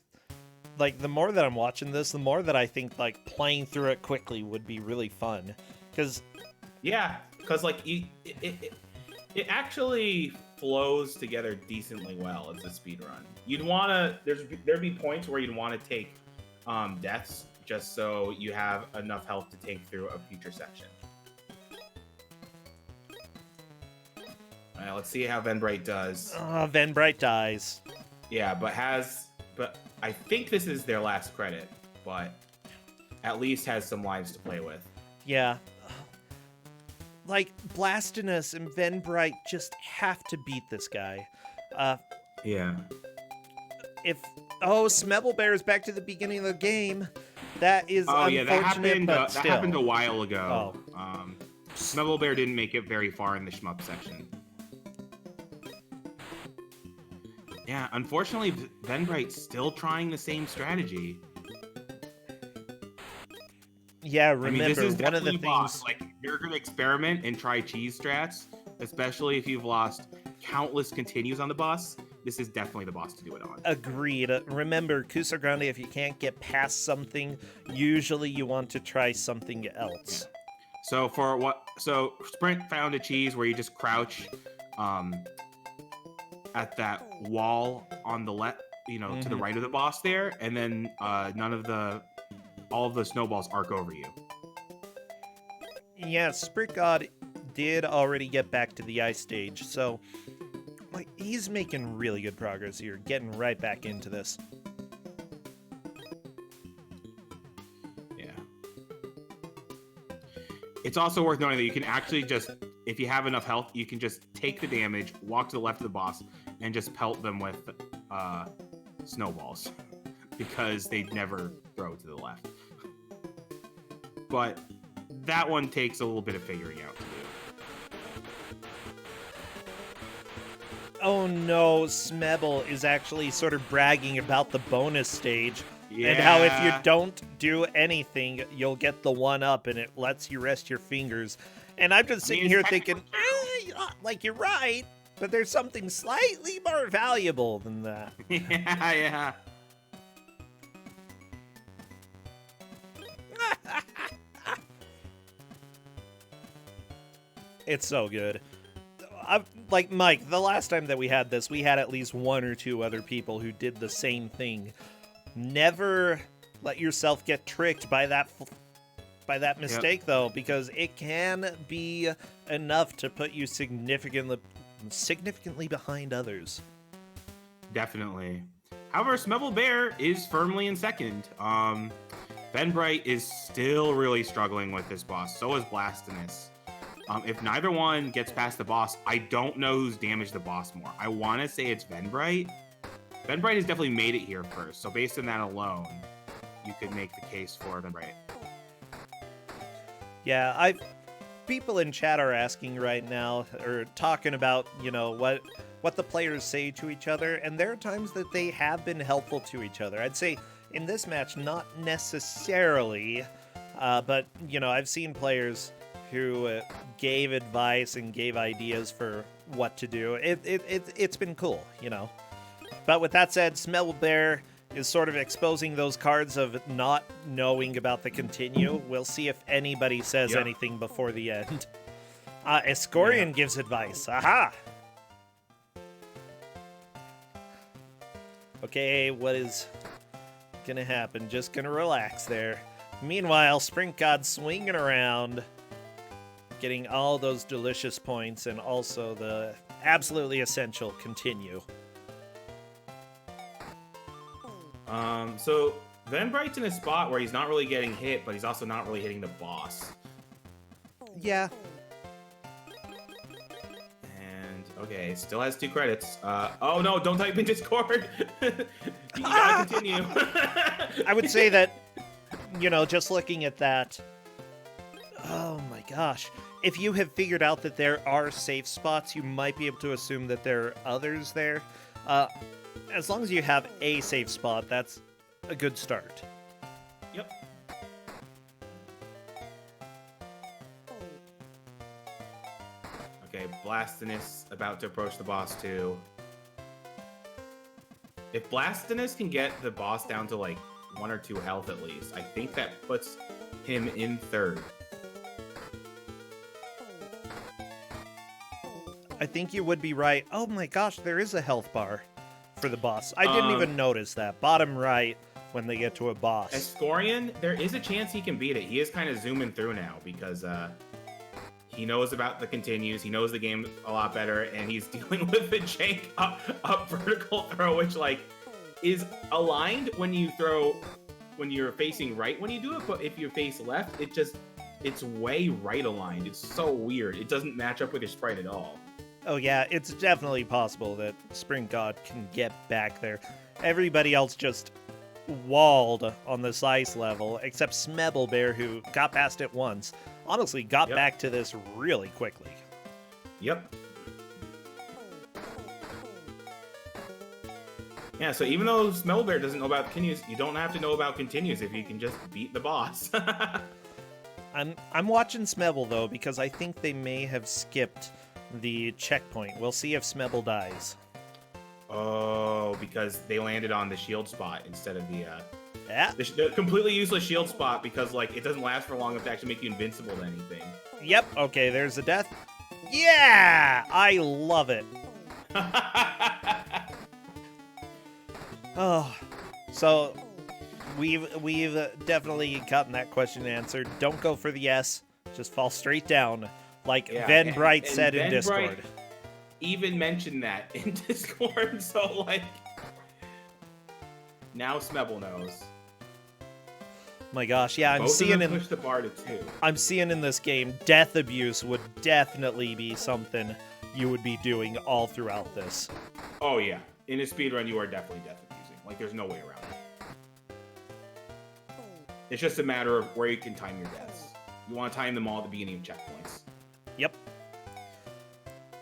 like, the more that I'm watching this, the more that I think, like, playing through it quickly would be really fun. Because... Yeah, because, like, it actually flows together decently well as a speed run. You'd want to... There'd be points where you'd want to take deaths just so you have enough health to take through a future section. Alright, let's see how Venbright does. Venbright dies. Yeah, but I think this is their last credit, but at least has some lives to play with. Yeah. Like, Blastinus and Venbright just have to beat this guy. Yeah. Smebelbear is back to the beginning of the game. That is unfortunate, but that happened a while ago. Smebble Bear didn't make it very far in the shmup section. Yeah, unfortunately, Venbright's still trying the same strategy. Yeah, remember, I mean, this is one of the definitely things... boss. Like, you're going to experiment and try cheese strats, especially if you've lost countless continues on the boss. This is definitely the boss to do it on. Agreed. Remember, Ku5ogrande, if you can't get past something, usually you want to try something else. Yeah. So Sprint found a cheese where you just crouch at that wall on the left, to the right of the boss there, and then all of the snowballs arc over you. Yeah, Sprint God did already get back to the ice stage, so he's making really good progress here, getting right back into this. Yeah. It's also worth noting that you can actually just, if you have enough health, you can just take the damage, walk to the left of the boss, and just pelt them with snowballs, because they never throw to the left. But that one takes a little bit of figuring out to do. Oh no, Smebble is actually sort of bragging about the bonus stage. Yeah. And how if you don't do anything, you'll get the 1-up and it lets you rest your fingers. And I'm just sitting here thinking, you're right, but there's something slightly more valuable than that. Yeah. It's so good. Like Mike, the last time that we had this, we had at least 1 or 2 other people who did the same thing. Never let yourself get tricked by that mistake, though, because it can be enough to put you significantly behind others. Definitely. However, Smebble Bear is firmly in second. Venbright is still really struggling with this boss. So is Blastinus. If neither one gets past the boss, I don't know who's damaged the boss more. I want to say it's Venbright. Venbright has definitely made it here first, so based on that alone, you could make the case for Venbright. Yeah, people in chat are asking right now, or talking about, what the players say to each other, and there are times that they have been helpful to each other. I'd say in this match, not necessarily, but, I've seen players who gave advice and gave ideas for what to do. It's been cool, But with that said, Smebble Bear is sort of exposing those cards of not knowing about the continue. We'll see if anybody says anything before the end. Escorian gives advice. Aha! Okay, what is gonna happen? Just gonna relax there. Meanwhile, Sprint God swinging around, getting all those delicious points and also the absolutely essential continue. So Venbright's in a spot where he's not really getting hit, but he's also not really hitting the boss. Yeah. And okay, still has 2 credits. Oh no, don't type in Discord. You gotta continue. I would say that, just looking at that, oh my gosh. If you have figured out that there are safe spots, you might be able to assume that there are others there. As long as you have a safe spot, that's a good start. Yep. Okay, Blastinus about to approach the boss too. If Blastinus can get the boss down to 1 or 2 health at least, I think that puts him in third. I think you would be right. Oh my gosh, there is a health bar for the boss. I didn't even notice that. Bottom right when they get to a boss. Escorian, there is a chance he can beat it. He is kind of zooming through now because he knows about the continues. He knows the game a lot better, and he's dealing with the jank up vertical throw, which is aligned when you're facing right when you do it, but if you face left, it's way right aligned. It's so weird. It doesn't match up with your sprite at all. Oh yeah, it's definitely possible that Sprint God can get back there. Everybody else just walled on this ice level, except Smebble Bear, who got past it once. honestly got back to this really quickly. Yep. Yeah, so even though Smellbear doesn't know about continues, you don't have to know about continues if you can just beat the boss. I'm watching Smebble, though, because I think they may have skipped the checkpoint. We'll see if Smebble dies. Oh, because they landed on the shield spot instead of the completely useless shield spot, because like it doesn't last for long enough to actually make you invincible to anything. Yep, okay, there's the death. Yeah! I love it. Oh, so we've definitely gotten that question answered. Don't go for the yes, just fall straight down, like Van Bright said in Discord. Bright even mentioned that in Discord, so like now Smebble knows. My gosh, yeah, push the bar to 2. I'm seeing in this game, death abuse would definitely be something you would be doing all throughout this. Oh yeah, in a speedrun you are definitely death abusing. Like there's no way around it. It's just a matter of where you can time your deaths. You want to time them all at the beginning of checkpoints. Yep.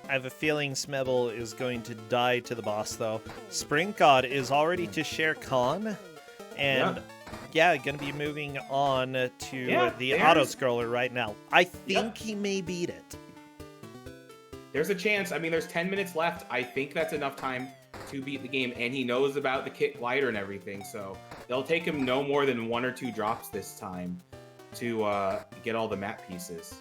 I have a feeling Smebble is going to die to the boss, though. Spring God is already to Shere Khan, and going to be moving on to the auto-scroller right now. I think he may beat it. There's a chance. I mean, there's 10 minutes left. I think that's enough time to beat the game, and he knows about the kit glider and everything, so it'll take him no more than 1 or 2 drops this time to get all the map pieces.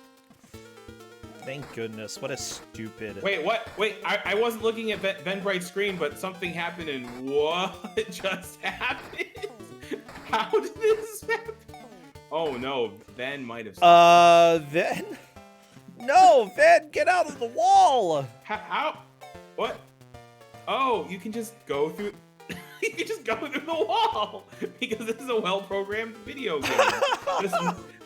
Thank goodness. What a stupid... Wait, what? Wait, I wasn't looking at Ben Bright's screen, but something happened, and what just happened? How did this happen? Oh no, Ben might have... Ven? No, Ven, get out of the wall! How? What? Oh, you can just go through... you can just go through the wall! Because this is a well-programmed video game.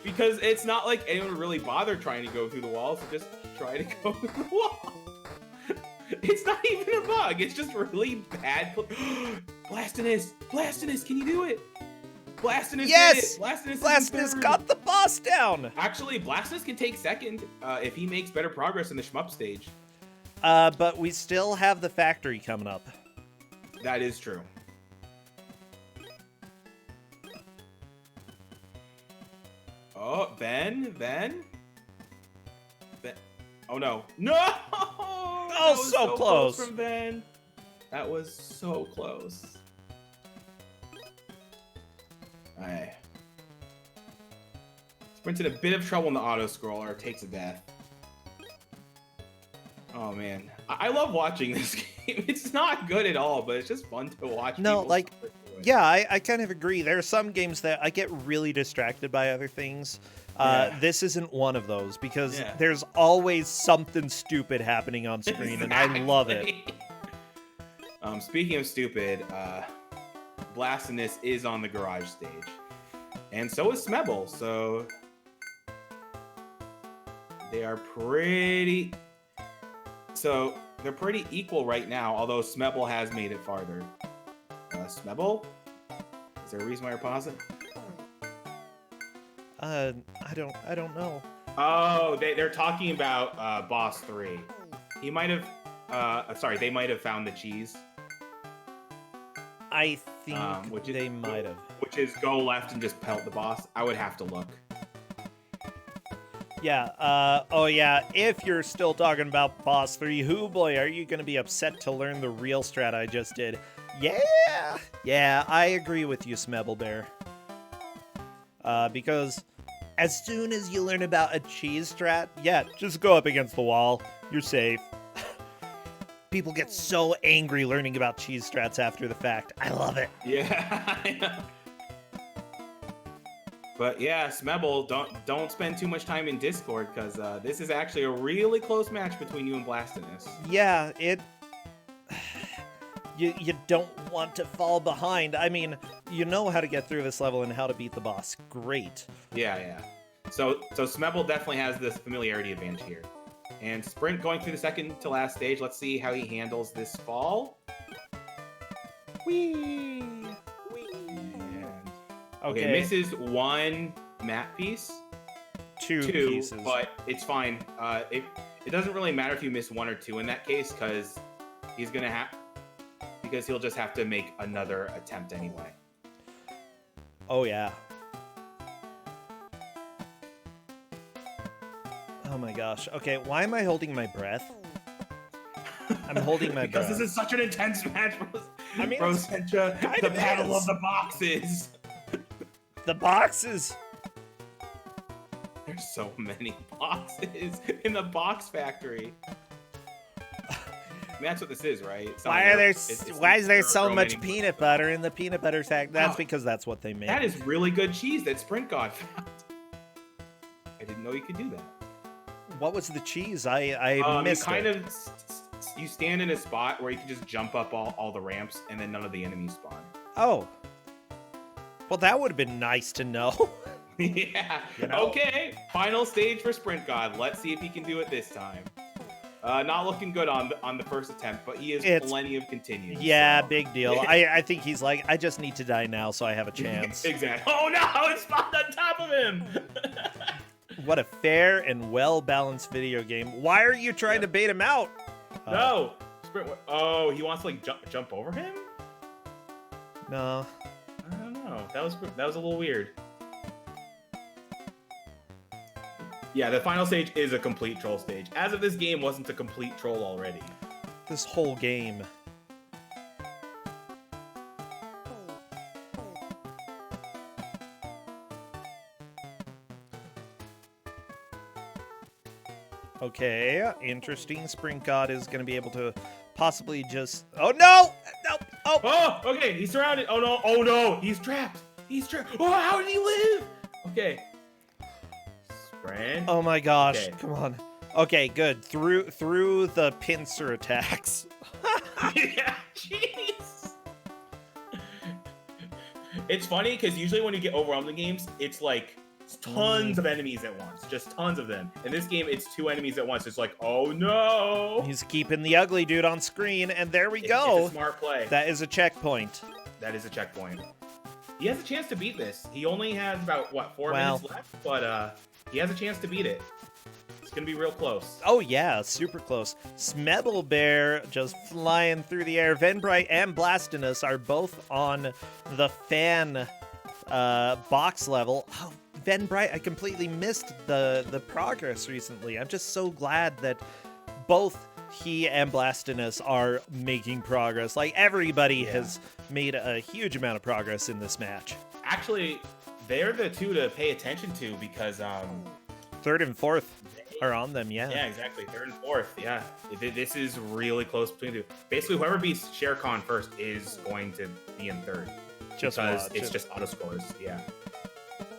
Because it's not like anyone really bothered trying to go through the wall, so just try to go through the wall. It's not even a bug, it's just really bad... Blastinus! Blastinus, can you do it? Blastinus did it! Blastinus got the boss down! Actually, Blastinus can take second if he makes better progress in the shmup stage. But we still have the factory coming up. That is true. Oh, Ben. Oh no. No! Oh, so close from Ben. That was so close. Alright. Sprint's in a bit of trouble in the auto-scroller. Takes a death. Oh man, I love watching this game. It's not good at all, but it's just fun to watch. No, like, yeah, I kind of agree. There are some games that I get really distracted by other things. This isn't one of those, because there's always something stupid happening on screen, and I love it. Speaking of stupid, Blastinus is on the garage stage. And so is Smebble, so... They are pretty... So, they're pretty equal right now, although Smebble has made it farther. Smebble? Is there a reason why you're pausing? I don't know. Oh, they're talking about Boss 3. He might have... sorry, they might have found the cheese. I think they might have. Which is go left and just pelt the boss. I would have to look. Yeah, oh yeah, if you're still talking about Boss 3, who boy, are you going to be upset to learn the real strat I just did. Yeah, I agree with you, Smebble Bear. Because as soon as you learn about a cheese strat, just go up against the wall. You're safe. People get so angry learning about cheese strats after the fact. I love it. Yeah, I know. But yeah, Smebble, don't spend too much time in Discord, because this is actually a really close match between you and Blastinus. Yeah, you don't want to fall behind. I mean, you know how to get through this level and how to beat the boss. Great. Yeah. So Smebble definitely has this familiarity advantage here. And Sprint going through the second to last stage. Let's see how he handles this fall. Whee! Okay, misses one map piece. two pieces. But it's fine. It doesn't really matter if you miss 1 or 2 in that case, because he'll just have to make another attempt anyway. Oh yeah. Oh my gosh. Okay, why am I holding my breath? I'm holding my because breath. This is such an intense match, bro. I mean, the battle of the boxes. The boxes. There's so many boxes in the box factory. I mean, that's what this is, right? Why is there so much peanut butter in the peanut butter sack? That's because that's what they made. That is really good cheese that Sprint God found. I didn't know you could do that. What was the cheese? I missed it. You stand in a spot where you can just jump up all the ramps, and then none of the enemies spawn. Oh. Well, that would have been nice to know. Yeah. You know? Okay. Final stage for Sprint God. Let's see if he can do it this time. Not looking good on the first attempt, but he has plenty of continues. Yeah, so. Big deal. I think he's like, I just need to die now so I have a chance. Exactly. Oh no, it spawned on top of him. What a fair and well-balanced video game. Why are you trying to bait him out? No. Oh, he wants to like jump over him? No. I don't know. That was a little weird. Yeah, the final stage is a complete troll stage. As if this game wasn't a complete troll already. This whole game. Okay, interesting. Sprint God is going to be able to possibly just... Oh, no! No! Oh! Oh, okay, he's surrounded. Oh, no. Oh, no. He's trapped. He's trapped. Oh, how did he live? Okay. Sprint. Oh, my gosh. Okay. Come on. Okay, good. Through the pincer attacks. Yeah, jeez. It's funny, because usually when you get overwhelmed in games, it's like... tons of enemies at once, just tons of them. In this game, it's 2 enemies at once. It's like, oh no! He's keeping the ugly dude on screen, and there we go. It's a smart play. That is a checkpoint. That is a checkpoint. He has a chance to beat this. He only has about, 4 minutes left? But he has a chance to beat it. It's gonna be real close. Oh yeah, super close. Smebble Bear just flying through the air. Venbright and Blastinus are both on the fan box level. Oh, Venbright, I completely missed the progress recently. I'm just so glad that both he and Blastinus are making progress. Like, everybody has made a huge amount of progress in this match. Actually, they're the 2 to pay attention to, because 3rd and 4th are on them, yeah. Yeah, exactly. 3rd and 4th, yeah. This is really close between the 2. Basically, whoever beats Shere Khan first is going to be in 3rd. Just because it's just auto-scrollers, yeah.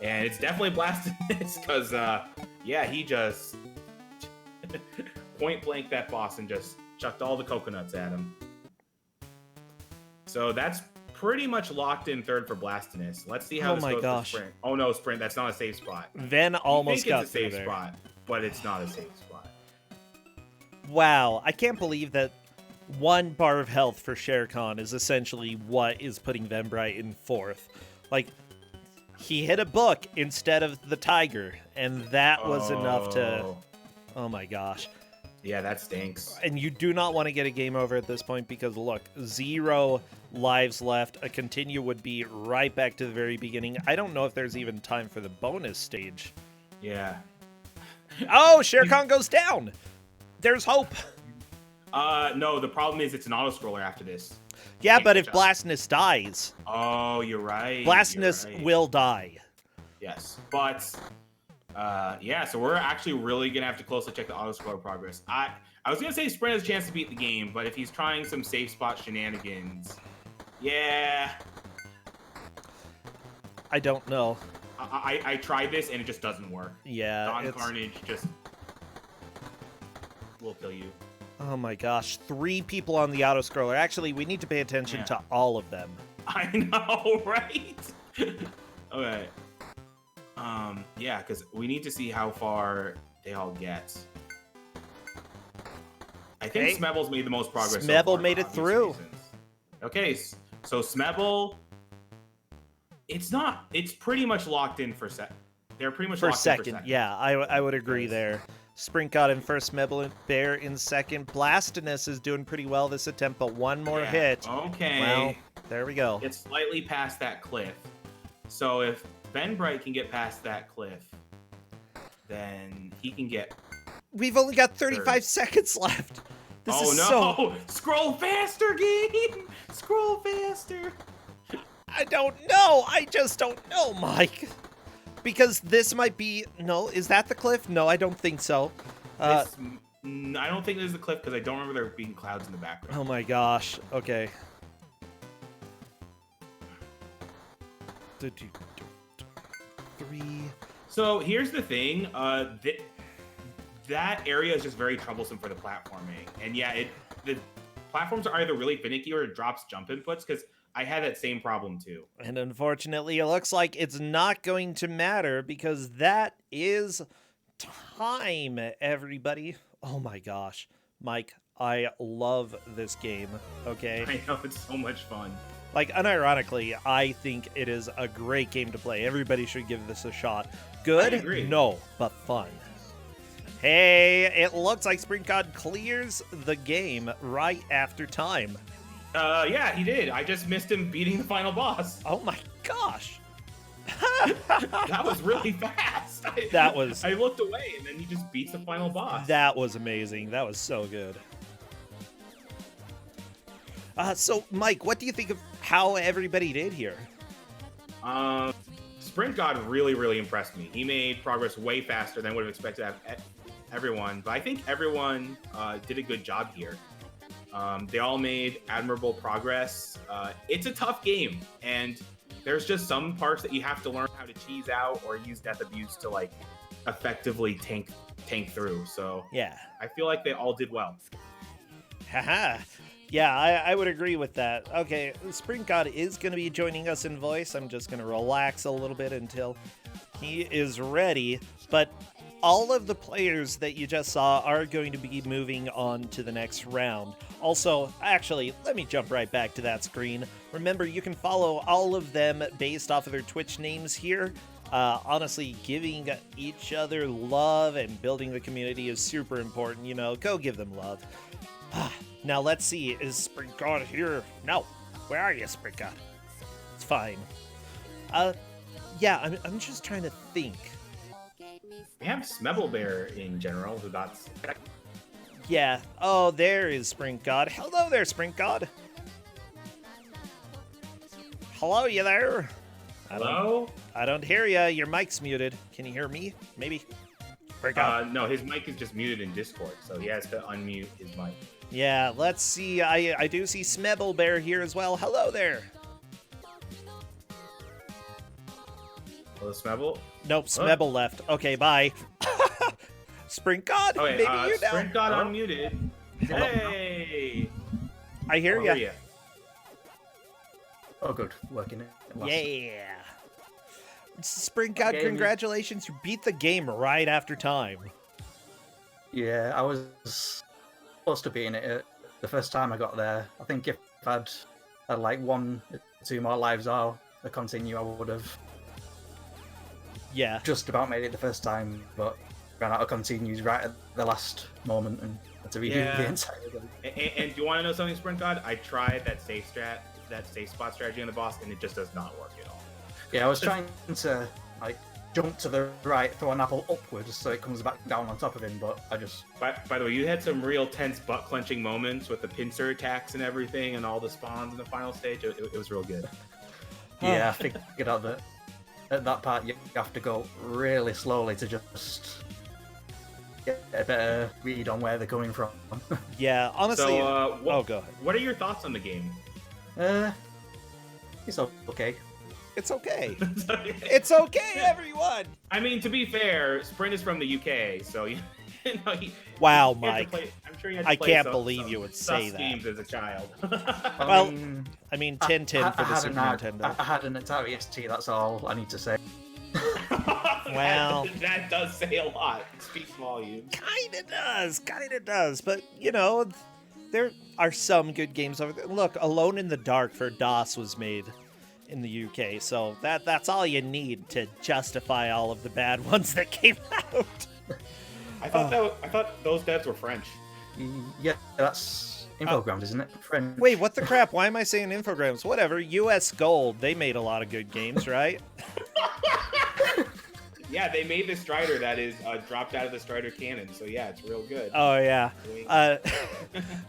And it's definitely Blastinus, because, yeah, he just point-blank that boss and just chucked all the coconuts at him. So that's pretty much locked in 3rd for Blastinus. Let's see how this goes for Sprint. Oh, no, Sprint, that's not a safe spot. Ven almost got through there. It's a safe spot, but it's not a safe spot. Wow, I can't believe that 1 bar of health for Shere Khan is essentially what is putting Venbright in 4th. Like, he hit a book instead of the tiger, and that was enough to... Oh my gosh. Yeah, that stinks. And you do not want to get a game over at this point because, look, 0 lives left. A continue would be right back to the very beginning. I don't know if there's even time for the bonus stage. Yeah. Oh, Shere Khan goes down! There's hope! No, the problem is it's an auto-scroller after this. Yeah, but if Blastinus dies... Oh, you're right. Blastinus will die. Yes, but... yeah, so we're actually really going to have to closely check the auto-scroller progress. I was going to say Sprint has a chance to beat the game, but if he's trying some safe spot shenanigans... Yeah... I don't know. I tried this, and it just doesn't work. Yeah, Don Carnage just... will kill you. Oh my gosh, 3 people on the auto-scroller. Actually, we need to pay attention to all of them. I know, right? Okay. Yeah, because we need to see how far they all get. I think Smebble's made the most progress. Smebble made it through. Reasons. Okay, so Smebble... It's pretty much locked in for They're pretty much First, locked in second. for second. Yeah, I would agree there. Sprint God in first, Mebble Bear in second. Blastinus is doing pretty well this attempt, but one more hit. Okay. Well, there we go. It's slightly past that cliff. So if Ben Bright can get past that cliff, then he can get... We've only got 35 seconds left. This oh, is no! so... Scroll faster, game! Scroll faster! I don't know. I just don't know, Mike. Because this might be... No, is that the cliff? No, I don't think so. I don't think this is the cliff because I don't remember there being clouds in the background. Oh my gosh. Okay. Three. So here's the thing. That area is just very troublesome for the platforming. And yeah, the platforms are either really finicky or it drops jump inputs because I had that same problem too. And unfortunately, it looks like it's not going to matter because that is time, everybody. Oh my gosh. Mike, I love this game, okay? I know, it's so much fun. Like, unironically, I think it is a great game to play. Everybody should give this a shot. Good? I agree. No, but fun. Hey, it looks like Sprint God clears the game right after time. Yeah, he did. I just missed him beating the final boss. Oh my gosh. That was really fast. I looked away, and then he just beats the final boss. That was amazing. That was so good. So, Mike, what do you think of how everybody did here? Sprint God really, really impressed me. He made progress way faster than I would have expected out of everyone, but I think everyone did a good job here. They all made admirable progress. It's a tough game, and there's just some parts that you have to learn how to cheese out or use death abuse to like effectively tank through. So yeah, I feel like they all did well. Haha. Yeah, I would agree with that. Okay, Sprint God is going to be joining us in voice. I'm just going to relax a little bit until he is ready. But all of the players that you just saw are going to be moving on to the next round. Also, actually, let me jump right back to that screen. Remember, you can follow all of them based off of their Twitch names here. Honestly, giving each other love and building the community is super important. You know, go give them love. Now, let's see. Is Sprint God here? No. Where are you, Sprint God? It's fine. Yeah, I'm just trying to think. We have Smebble Bear in general who got... Yeah. Oh, there is Sprint God. Hello there, Sprint God. Hello, you there? Hello? I don't hear you. Your mic's muted. Can you hear me? Maybe? Sprint God. No, his mic is just muted in Discord, so he has to unmute his mic. Yeah, let's see. I do see Smebble Bear here as well. Hello there. Hello, Smebble? Nope, Smebble left. Okay, bye. Sprint God, okay, maybe you know. Sprint God unmuted. Hey! I hear you. Oh, good. Working it. Yeah. Sprint God, congratulations. You beat the game right after time. Yeah, I was supposed to be in it the first time I got there. I think if I'd had like 1 or 2 more lives or a continue, I would have just about made it the first time, but ran out of continues right at the last moment and had to redo the entire game. And do you want to know something, Sprint God? I tried that safe spot strategy on the boss, and it just does not work at all. Yeah, I was trying to like jump to the right, throw an apple upwards so it comes back down on top of him, but I just... By the way, you had some real tense butt-clenching moments with the pincer attacks and everything and all the spawns in the final stage. It was real good. Yeah, I figured out that at that part you have to go really slowly to just get a better read on where they're coming from. Yeah, honestly... So, oh, go ahead. What are your thoughts on the game? It's okay. It's okay. It's okay, everyone. I mean, to be fair, Sprint is from the UK, so you know. Wow, Mike. I'm sure you had to play can't believe you would say that. Games as a child. I mean, 10-10 for the Super Nintendo. I had an Atari ST. That's all I need to say. Well, that does say a lot. It speaks volumes. Kinda does. But you know, there are some good games over there. Look, Alone in the Dark for DOS was made in the UK, so that's all you need to justify all of the bad ones that came out. I thought those devs were French. Yeah, that's Infoground, isn't it? French. Wait, what the crap? Why am I saying Infogrames? Whatever. US Gold, they made a lot of good games, right? Yeah, they made the Strider that is dropped out of the Strider canon, so yeah, it's real good. Oh yeah.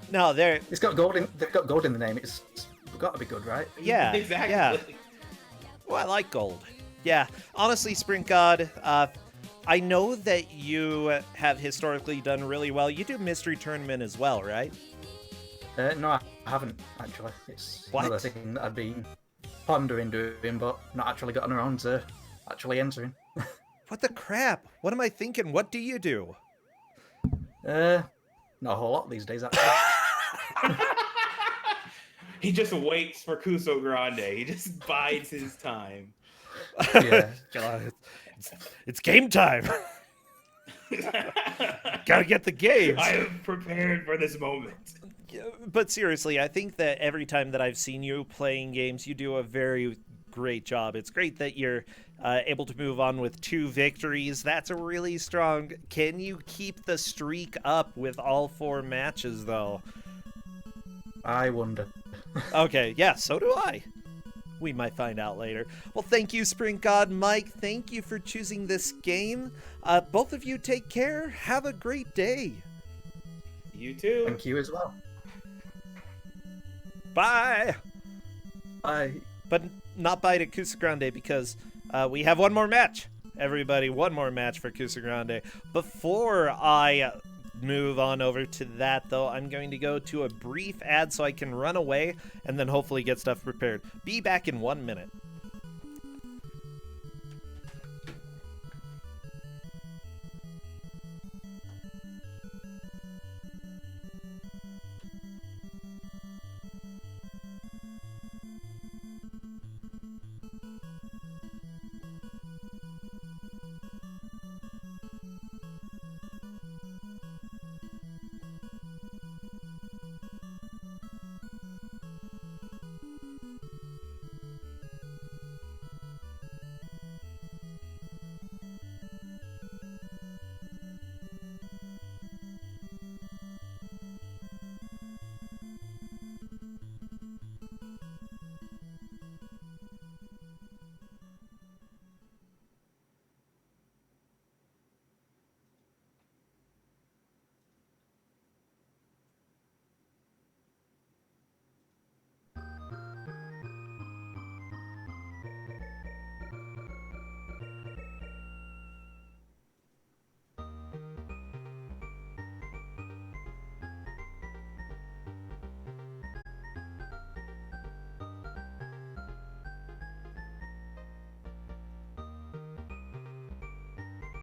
No, they're. It's got gold in. They've got gold in the name. It's got to be good, right? Yeah. Exactly. Yeah. Well, I like gold. Yeah. Honestly, Sprint God, I know that you have historically done really well. You do Mystery Tournament as well, right? No, I haven't actually. It's another thing that I've been pondering doing, but not actually gotten around to actually entering. What the crap? What am I thinking? What do you do? Not a whole lot these days, actually. He just waits for Ku5ogrande. He just bides his time. Yeah. It's game time. Gotta get the games. I am prepared for this moment. But seriously, I think that every time that I've seen you playing games, you do a very great job. It's great that you're able to move on with 2 victories. That's a really strong. Can you keep the streak up with all 4 matches, though? I wonder. Okay, yeah, so do I. We might find out later. Well, thank you, Sprint God. Mike, thank you for choosing this game. Both of you take care. Have a great day. You too. Thank you as well. Bye. Bye. But not bye to Ku5ogrande because we have one more match. Everybody, one more match for Ku5ogrande. Before I move on over to that, though, I'm going to go to a brief ad so I can run away and then hopefully get stuff prepared. Be back in 1 minute.